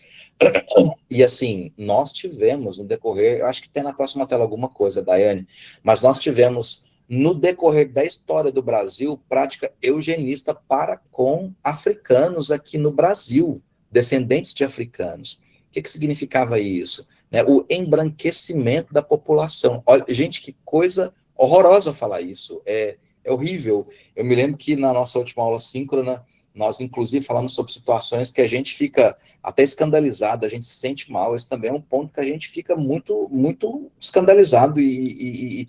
E assim, nós tivemos no decorrer, eu acho que tem na próxima tela alguma coisa, Daiane, mas nós tivemos no decorrer da história do Brasil prática eugenista para com africanos aqui no Brasil, descendentes de africanos. O que significava isso? Né, o embranquecimento da população. Olha, gente, que coisa horrorosa falar isso. É horrível. Eu me lembro que na nossa última aula síncrona, nós inclusive falamos sobre situações que a gente fica até escandalizado, a gente se sente mal. Esse também é um ponto que a gente fica muito, muito escandalizado e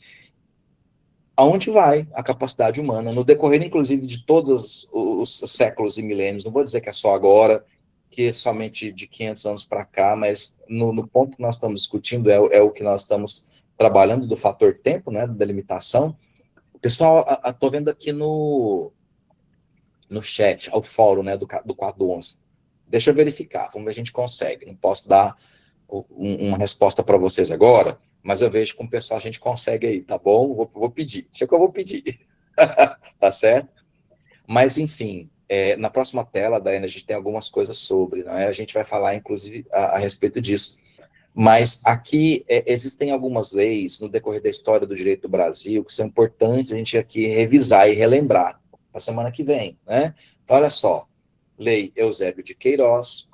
aonde vai a capacidade humana, no decorrer, inclusive, de todos os séculos e milênios, não vou dizer que é só agora, que é somente de 500 anos para cá, mas no ponto que nós estamos discutindo é o que nós estamos trabalhando do fator tempo, né, da limitação. Pessoal, estou vendo aqui no chat, ao fórum, né, do quadro 11. Deixa eu verificar, vamos ver se a gente consegue. Não posso dar uma resposta para vocês agora, mas eu vejo com o pessoal a gente consegue aí, tá bom? Vou pedir, deixa que eu vou pedir, tá certo? Mas, enfim, na próxima tela, Daiane, a gente tem algumas coisas sobre, né? A gente vai falar, inclusive, a respeito disso. Mas aqui existem algumas leis no decorrer da história do direito do Brasil que são importantes a gente aqui revisar e relembrar para a semana que vem, né? Então, olha só, Lei Eusébio de Queiroz,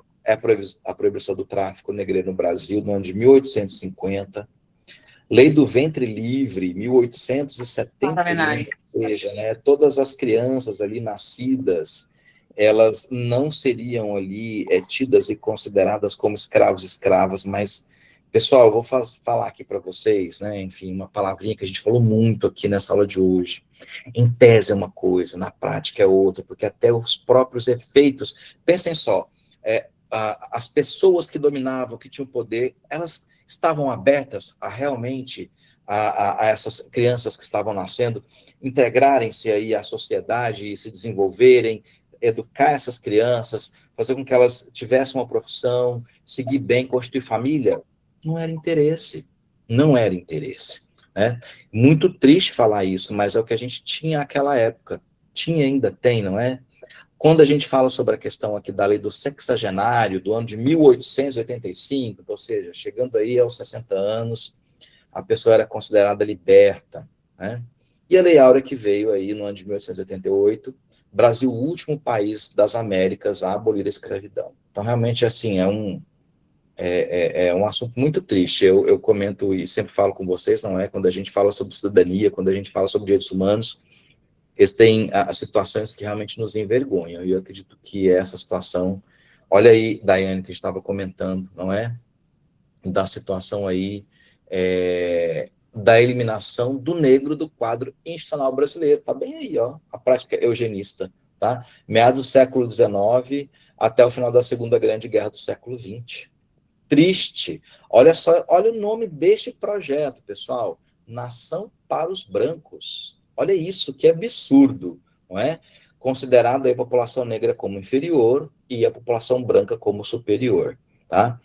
a proibição do tráfico negreiro no Brasil, no ano de 1850, Lei do Ventre Livre, 1871, ou seja, né, todas as crianças ali nascidas, elas não seriam ali tidas e consideradas como escravos e escravas, mas, pessoal, eu vou falar aqui para vocês, né, enfim, uma palavrinha que a gente falou muito aqui nessa aula de hoje. Em tese é uma coisa, na prática é outra, porque até os próprios efeitos, pensem só, as pessoas que dominavam, que tinham poder, elas estavam abertas a realmente a essas crianças que estavam nascendo integrarem-se aí à sociedade e se desenvolverem, educar essas crianças, fazer com que elas tivessem uma profissão, seguir bem, constituir família? Não era interesse, não era interesse, né? Muito triste falar isso, mas é o que a gente tinha naquela época, tinha ainda tem, não é? Quando a gente fala sobre a questão aqui da lei do sexagenário, do ano de 1885, ou seja, chegando aí aos 60 anos, a pessoa era considerada liberta, né? E a Lei Áurea que veio aí no ano de 1888, Brasil, o último país das Américas a abolir a escravidão. Então, realmente, assim, é um assunto muito triste. Eu comento e sempre falo com vocês, não é? Quando a gente fala sobre cidadania, quando a gente fala sobre direitos humanos, eles têm as situações que realmente nos envergonham. E eu acredito que essa situação, olha aí, Daiane, que a gente estava comentando, não é? Da situação aí da eliminação do negro do quadro institucional brasileiro. Está bem aí, ó, a prática eugenista, tá? Meados do século XIX até o final da Segunda Grande Guerra do século XX. Triste. Olha só, olha o nome deste projeto, pessoal. Nação para os Brancos. Olha isso, que absurdo, não é? Considerando a população negra como inferior e a população branca como superior, tá?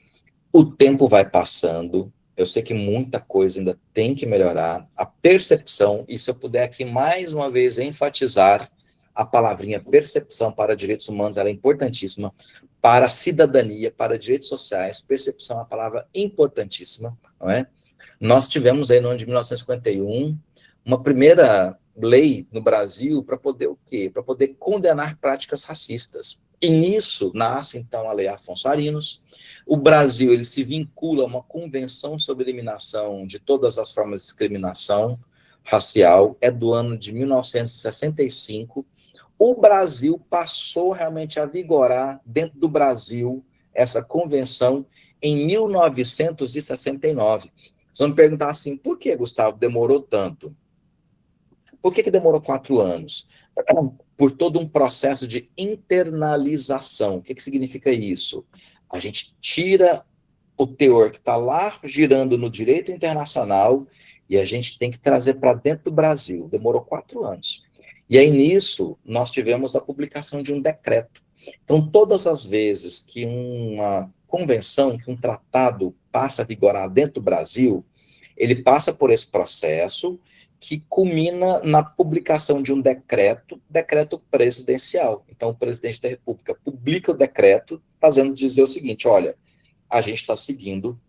O tempo vai passando, eu sei que muita coisa ainda tem que melhorar, a percepção, e se eu puder aqui mais uma vez enfatizar a palavrinha percepção para direitos humanos, ela é importantíssima, para a cidadania, para direitos sociais, percepção é uma palavra importantíssima, não é? Nós tivemos aí no ano de 1951 uma primeira lei no Brasil para poder o quê? Para poder condenar práticas racistas. E nisso nasce, então, a Lei Afonso Arinos. O Brasil ele se vincula a uma convenção sobre eliminação de todas as formas de discriminação racial, é do ano de 1965. O Brasil passou realmente a vigorar dentro do Brasil essa convenção em 1969. Vocês vão me perguntar assim, por que, Gustavo, demorou tanto? Por que demorou 4 anos? Por todo um processo de internalização. O que significa isso? A gente tira o teor que está lá girando no direito internacional e a gente tem que trazer para dentro do Brasil. Demorou 4 anos. E aí, nisso, nós tivemos a publicação de um decreto. Então, todas as vezes que uma convenção, que um tratado passa a vigorar dentro do Brasil, ele passa por esse processo que culmina na publicação de um decreto presidencial. Então, o presidente da República publica o decreto, fazendo dizer o seguinte, olha, a gente está seguindo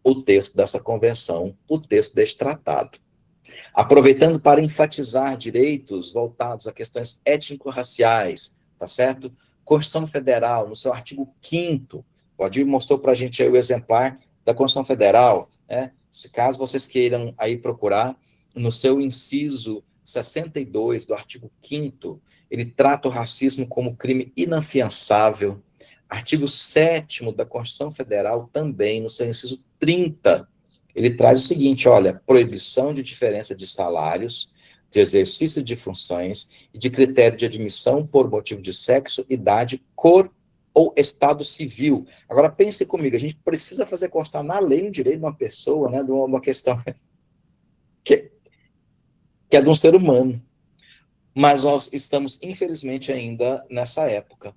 o texto dessa convenção, o texto deste tratado. Aproveitando para enfatizar direitos voltados a questões étnico-raciais, tá certo? Constituição Federal, no seu artigo 5º, o Adir mostrou para a gente aí o exemplar da Constituição Federal, né? Se caso vocês queiram aí procurar, no seu inciso 62 do artigo 5º, ele trata o racismo como crime inafiançável. Artigo 7º da Constituição Federal também, no seu inciso 30, ele traz o seguinte, olha, proibição de diferença de salários, de exercício de funções e de critério de admissão por motivo de sexo, idade, cor ou estado civil. Agora, pense comigo, a gente precisa fazer constar na lei um direito de uma pessoa, né, de uma questão que é de um ser humano. Mas nós estamos, infelizmente, ainda nessa época.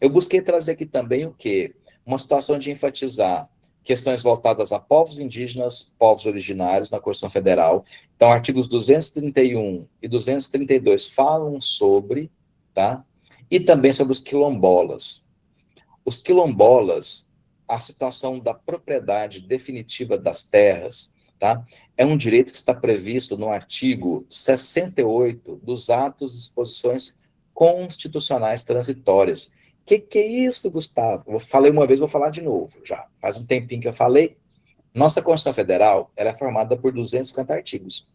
Eu busquei trazer aqui também o quê? Uma situação de enfatizar questões voltadas a povos indígenas, povos originários na Constituição Federal. Então, artigos 231 e 232 falam sobre, tá? E também sobre os quilombolas. Os quilombolas, a situação da propriedade definitiva das terras, tá? É um direito que está previsto no artigo 68 dos atos e disposições constitucionais transitórias. Que é isso, Gustavo? Eu falei uma vez, vou falar de novo, já. Faz um tempinho que eu falei. Nossa Constituição Federal, ela é formada por 250 artigos.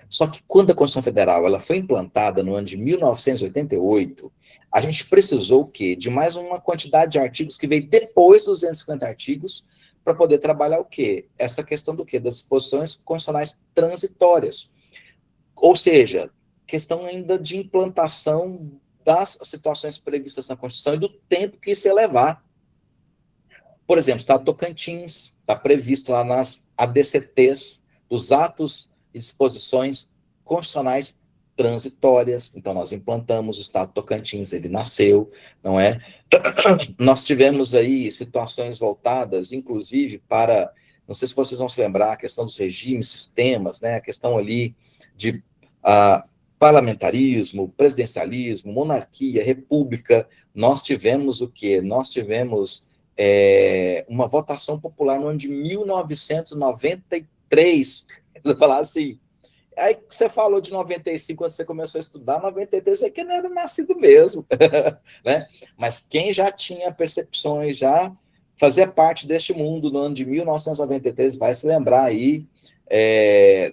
Só que quando a Constituição Federal ela foi implantada no ano de 1988, a gente precisou o quê? De mais uma quantidade de artigos que veio depois dos 250 artigos para poder trabalhar o quê? Essa questão do quê? Das disposições constitucionais transitórias. Ou seja, questão ainda de implantação das situações previstas na Constituição e do tempo que isso ia levar. Por exemplo, Estado Tocantins, está previsto lá nas ADCTs, dos atos e disposições constitucionais transitórias. Então, nós implantamos o Estado Tocantins, ele nasceu, não é? Nós tivemos aí situações voltadas, inclusive, para, não sei se vocês vão se lembrar, a questão dos regimes, sistemas, né? A questão ali de parlamentarismo, presidencialismo, monarquia, república. Nós tivemos o quê? Nós tivemos uma votação popular no ano de 1993, 93, você falar assim, aí que você falou de 95, quando você começou a estudar, 93, você que não era nascido mesmo, né? Mas quem já tinha percepções, já fazia parte deste mundo no ano de 1993, vai se lembrar aí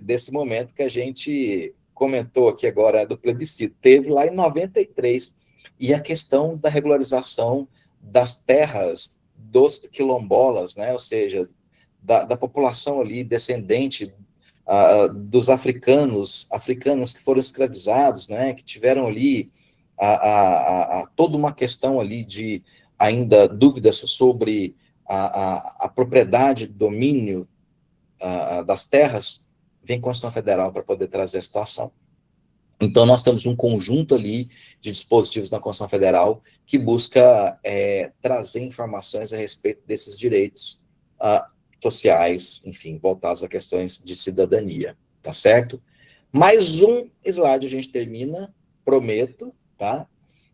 desse momento que a gente comentou aqui agora do plebiscito. Teve lá em 93, e a questão da regularização das terras dos quilombolas, né? Ou seja, da população ali descendente dos africanos que foram escravizados, né, que tiveram ali toda uma questão ali de ainda dúvidas sobre a propriedade, domínio das terras, vem Constituição Federal para poder trazer a situação. Então, nós temos um conjunto ali de dispositivos na Constituição Federal que busca trazer informações a respeito desses direitos sociais, enfim, voltados a questões de cidadania, tá certo? Mais um slide a gente termina, prometo, tá?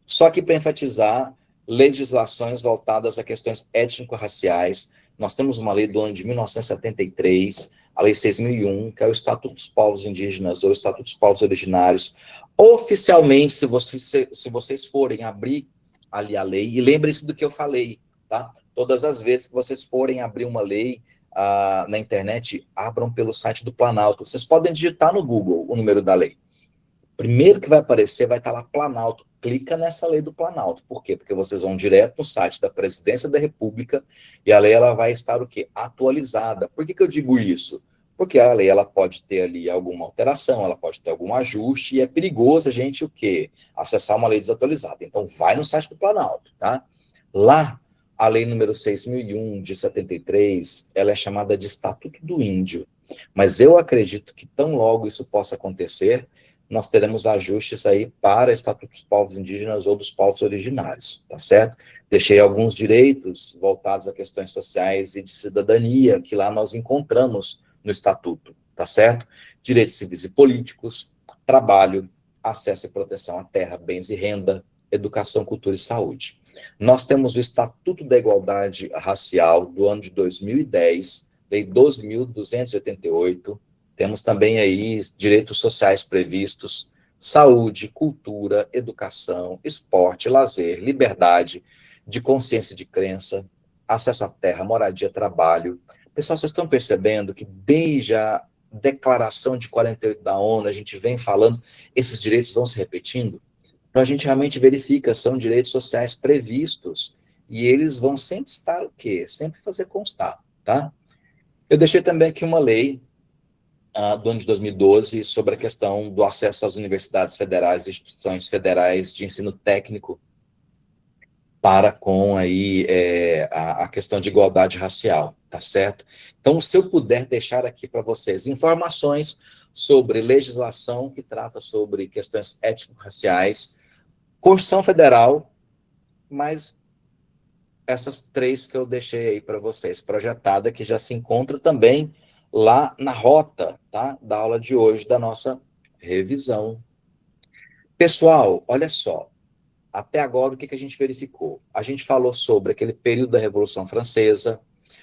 Só que para enfatizar legislações voltadas a questões étnico-raciais, nós temos uma lei do ano de 1973, a Lei 6.001, que é o Estatuto dos Povos Indígenas ou Estatuto dos Povos Originários. Oficialmente, se vocês forem abrir ali a lei, e lembrem-se do que eu falei, tá? Todas as vezes que vocês forem abrir uma lei na internet, abram pelo site do Planalto. Vocês podem digitar no Google o número da lei. Primeiro que vai aparecer, vai estar lá Planalto. Clica nessa lei do Planalto. Por quê? Porque vocês vão direto no site da Presidência da República e a lei ela vai estar o quê? Atualizada. Por que eu digo isso? Porque a lei ela pode ter ali alguma alteração, ela pode ter algum ajuste e é perigoso a gente o quê? Acessar uma lei desatualizada. Então vai no site do Planalto, tá? Lá a lei número 6.001 de 73, ela é chamada de Estatuto do Índio. Mas eu acredito que tão logo isso possa acontecer, nós teremos ajustes aí para Estatuto dos Povos Indígenas ou dos povos originários, tá certo? Deixei alguns direitos voltados a questões sociais e de cidadania, que lá nós encontramos no Estatuto, tá certo? Direitos civis e políticos, trabalho, acesso e proteção à terra, bens e renda, educação, cultura e saúde. Nós temos o Estatuto da Igualdade Racial do ano de 2010, Lei 12.288, temos também aí direitos sociais previstos, saúde, cultura, educação, esporte, lazer, liberdade de consciência e de crença, acesso à terra, moradia, trabalho. Pessoal, vocês estão percebendo que desde a Declaração de 48 da ONU, a gente vem falando, esses direitos vão se repetindo? Então, a gente realmente verifica, são direitos sociais previstos, e eles vão sempre estar o quê? Sempre fazer constar, tá? Eu deixei também aqui uma lei do ano de 2012 sobre a questão do acesso às universidades federais e instituições federais de ensino técnico para com aí a questão de igualdade racial, tá certo? Então, se eu puder deixar aqui para vocês informações sobre legislação que trata sobre questões étnico-raciais, Constituição Federal, mas essas três que eu deixei aí para vocês, projetada, que já se encontra também lá na rota, tá, da aula de hoje, da nossa revisão. Pessoal, olha só, até agora o que a gente verificou? A gente falou sobre aquele período da Revolução Francesa,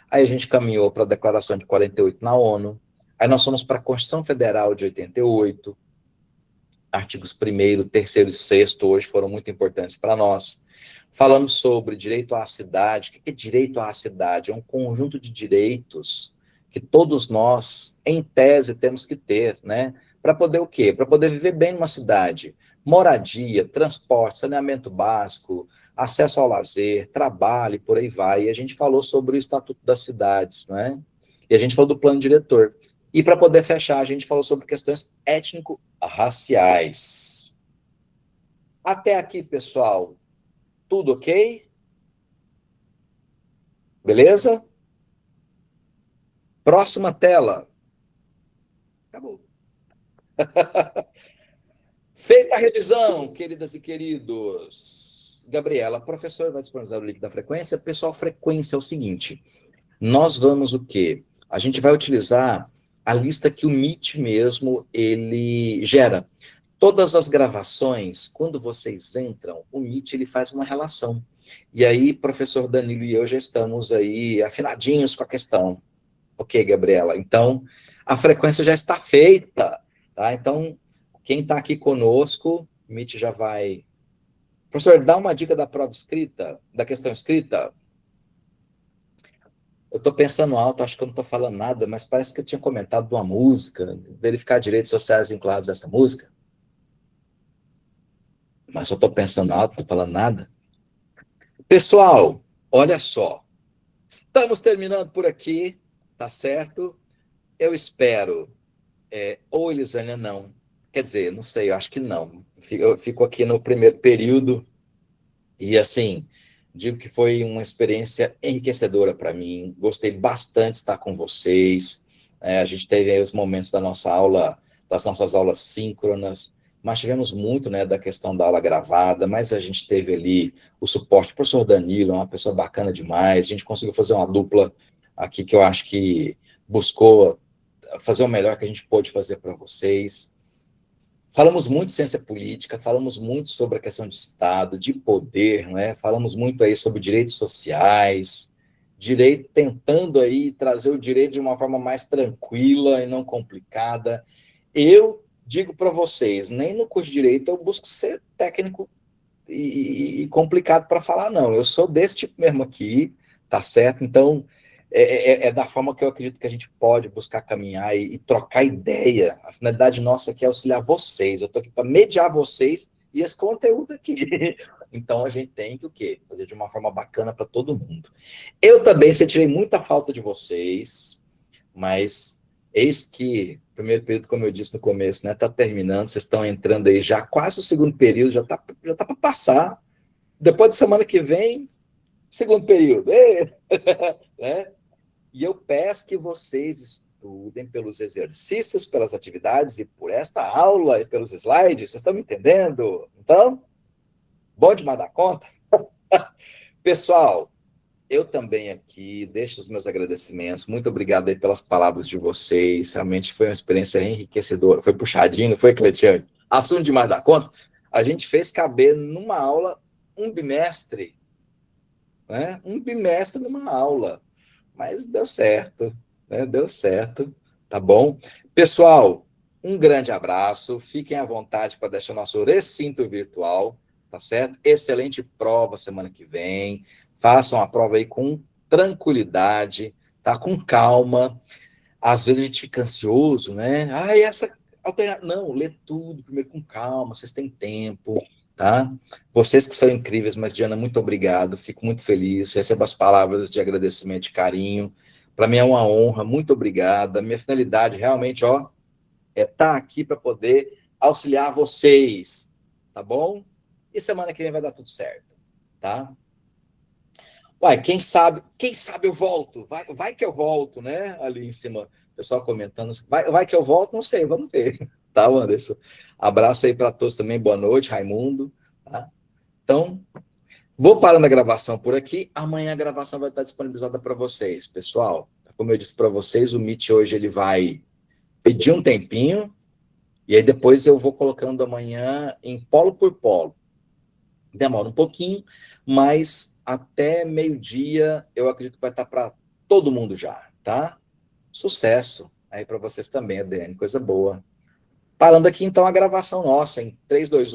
aí a gente caminhou para a Declaração de 48 na ONU, aí nós fomos para a Constituição Federal de 88, artigos 1º, 3º e 6º hoje foram muito importantes para nós. Falamos sobre direito à cidade. O que é direito à cidade? É um conjunto de direitos que todos nós, em tese, temos que ter, né? Para poder o quê? Para poder viver bem numa cidade. Moradia, transporte, saneamento básico, acesso ao lazer, trabalho, e por aí vai. E a gente falou sobre o Estatuto das Cidades, né? E a gente falou do plano diretor. E para poder fechar, a gente falou sobre questões étnico-raciais. Até aqui, pessoal, tudo ok? Beleza? Próxima tela. Acabou. Feita a revisão, queridas e queridos. Gabriela, a professora vai disponibilizar o link da frequência. Pessoal, frequência é o seguinte. Nós vamos o quê? A gente vai utilizar a lista que o Meet mesmo, ele gera. Todas as gravações, quando vocês entram, o Meet ele faz uma relação. E aí, professor Danilo e eu já estamos aí afinadinhos com a questão. Ok, Gabriela? Então, a frequência já está feita, tá? Então, quem está aqui conosco, o Meet já vai... Professor, dá uma dica da prova escrita, da questão escrita. Eu estou pensando alto, acho que eu não estou falando nada, mas parece que eu tinha comentado de uma música, verificar direitos sociais vinculados a essa música. Mas eu estou pensando alto, não estou falando nada. Pessoal, olha só. Estamos terminando por aqui, tá certo? Eu espero, ou Elisânia não. Quer dizer, não sei, eu acho que não. Eu fico aqui no primeiro período e, assim, digo que foi uma experiência enriquecedora para mim. Gostei bastante de estar com vocês. A gente teve aí os momentos da nossa aula, das nossas aulas síncronas, mas tivemos muito, né, da questão da aula gravada, mas a gente teve ali o suporte do professor Danilo, uma pessoa bacana demais. A gente conseguiu fazer uma dupla aqui que eu acho que buscou fazer o melhor que a gente pôde fazer para vocês. Falamos muito de ciência política, falamos muito sobre a questão de Estado, de poder, né? Falamos muito aí sobre direitos sociais, direito, tentando aí trazer o direito de uma forma mais tranquila e não complicada. Eu digo para vocês, nem no curso de direito eu busco ser técnico e complicado para falar, não. Eu sou desse tipo mesmo aqui, tá certo? Então, é da forma que eu acredito que a gente pode buscar caminhar e trocar ideia. A finalidade nossa aqui é auxiliar vocês. Eu estou aqui para mediar vocês e esse conteúdo aqui. Então, a gente tem que o quê? Fazer de uma forma bacana para todo mundo. Eu também sentirei muita falta de vocês, mas eis que o primeiro período, como eu disse no começo, né, tá terminando, vocês estão entrando aí já quase o segundo período, já tá para passar. Depois de semana que vem, segundo período. Né? E eu peço que vocês estudem pelos exercícios, pelas atividades e por esta aula e pelos slides. Vocês estão me entendendo? Então, bom demais da conta? Pessoal, eu também aqui deixo os meus agradecimentos. Muito obrigado aí pelas palavras de vocês. Realmente foi uma experiência enriquecedora. Foi puxadinho, não foi, Cletiane? Assunto demais da conta. A gente fez caber numa aula um bimestre, né? Um bimestre numa aula. Mas deu certo, né? Deu certo, tá bom? Pessoal, um grande abraço. Fiquem à vontade para deixar nosso recinto virtual, tá certo? Excelente prova semana que vem. Façam a prova aí com tranquilidade, tá? Com calma. Às vezes a gente fica ansioso, né? Ah, e essa alternativa. Não, lê tudo primeiro com calma, vocês têm tempo, tá? Vocês que são incríveis, mas Diana, muito obrigado, fico muito feliz, recebo as palavras de agradecimento e carinho. Para mim é uma honra, muito obrigado. A minha finalidade realmente, ó, é estar aqui para poder auxiliar vocês, tá bom? E semana que vem vai dar tudo certo, tá? Uai, quem sabe eu volto, vai que eu volto, né? Ali em cima, o pessoal comentando, vai que eu volto, não sei, vamos ver. Tá, Anderson? Abraço aí para todos também, boa noite, Raimundo. Tá? Então, vou parando a gravação por aqui, amanhã a gravação vai estar disponibilizada para vocês, pessoal. Como eu disse para vocês, o Meet hoje ele vai pedir um tempinho, e aí depois eu vou colocando amanhã em polo por polo. Demora um pouquinho, mas até meio-dia eu acredito que vai estar para todo mundo já, tá? Sucesso aí para vocês também, Adriane, coisa boa. Parando aqui então a gravação nossa em 3, 2, 1.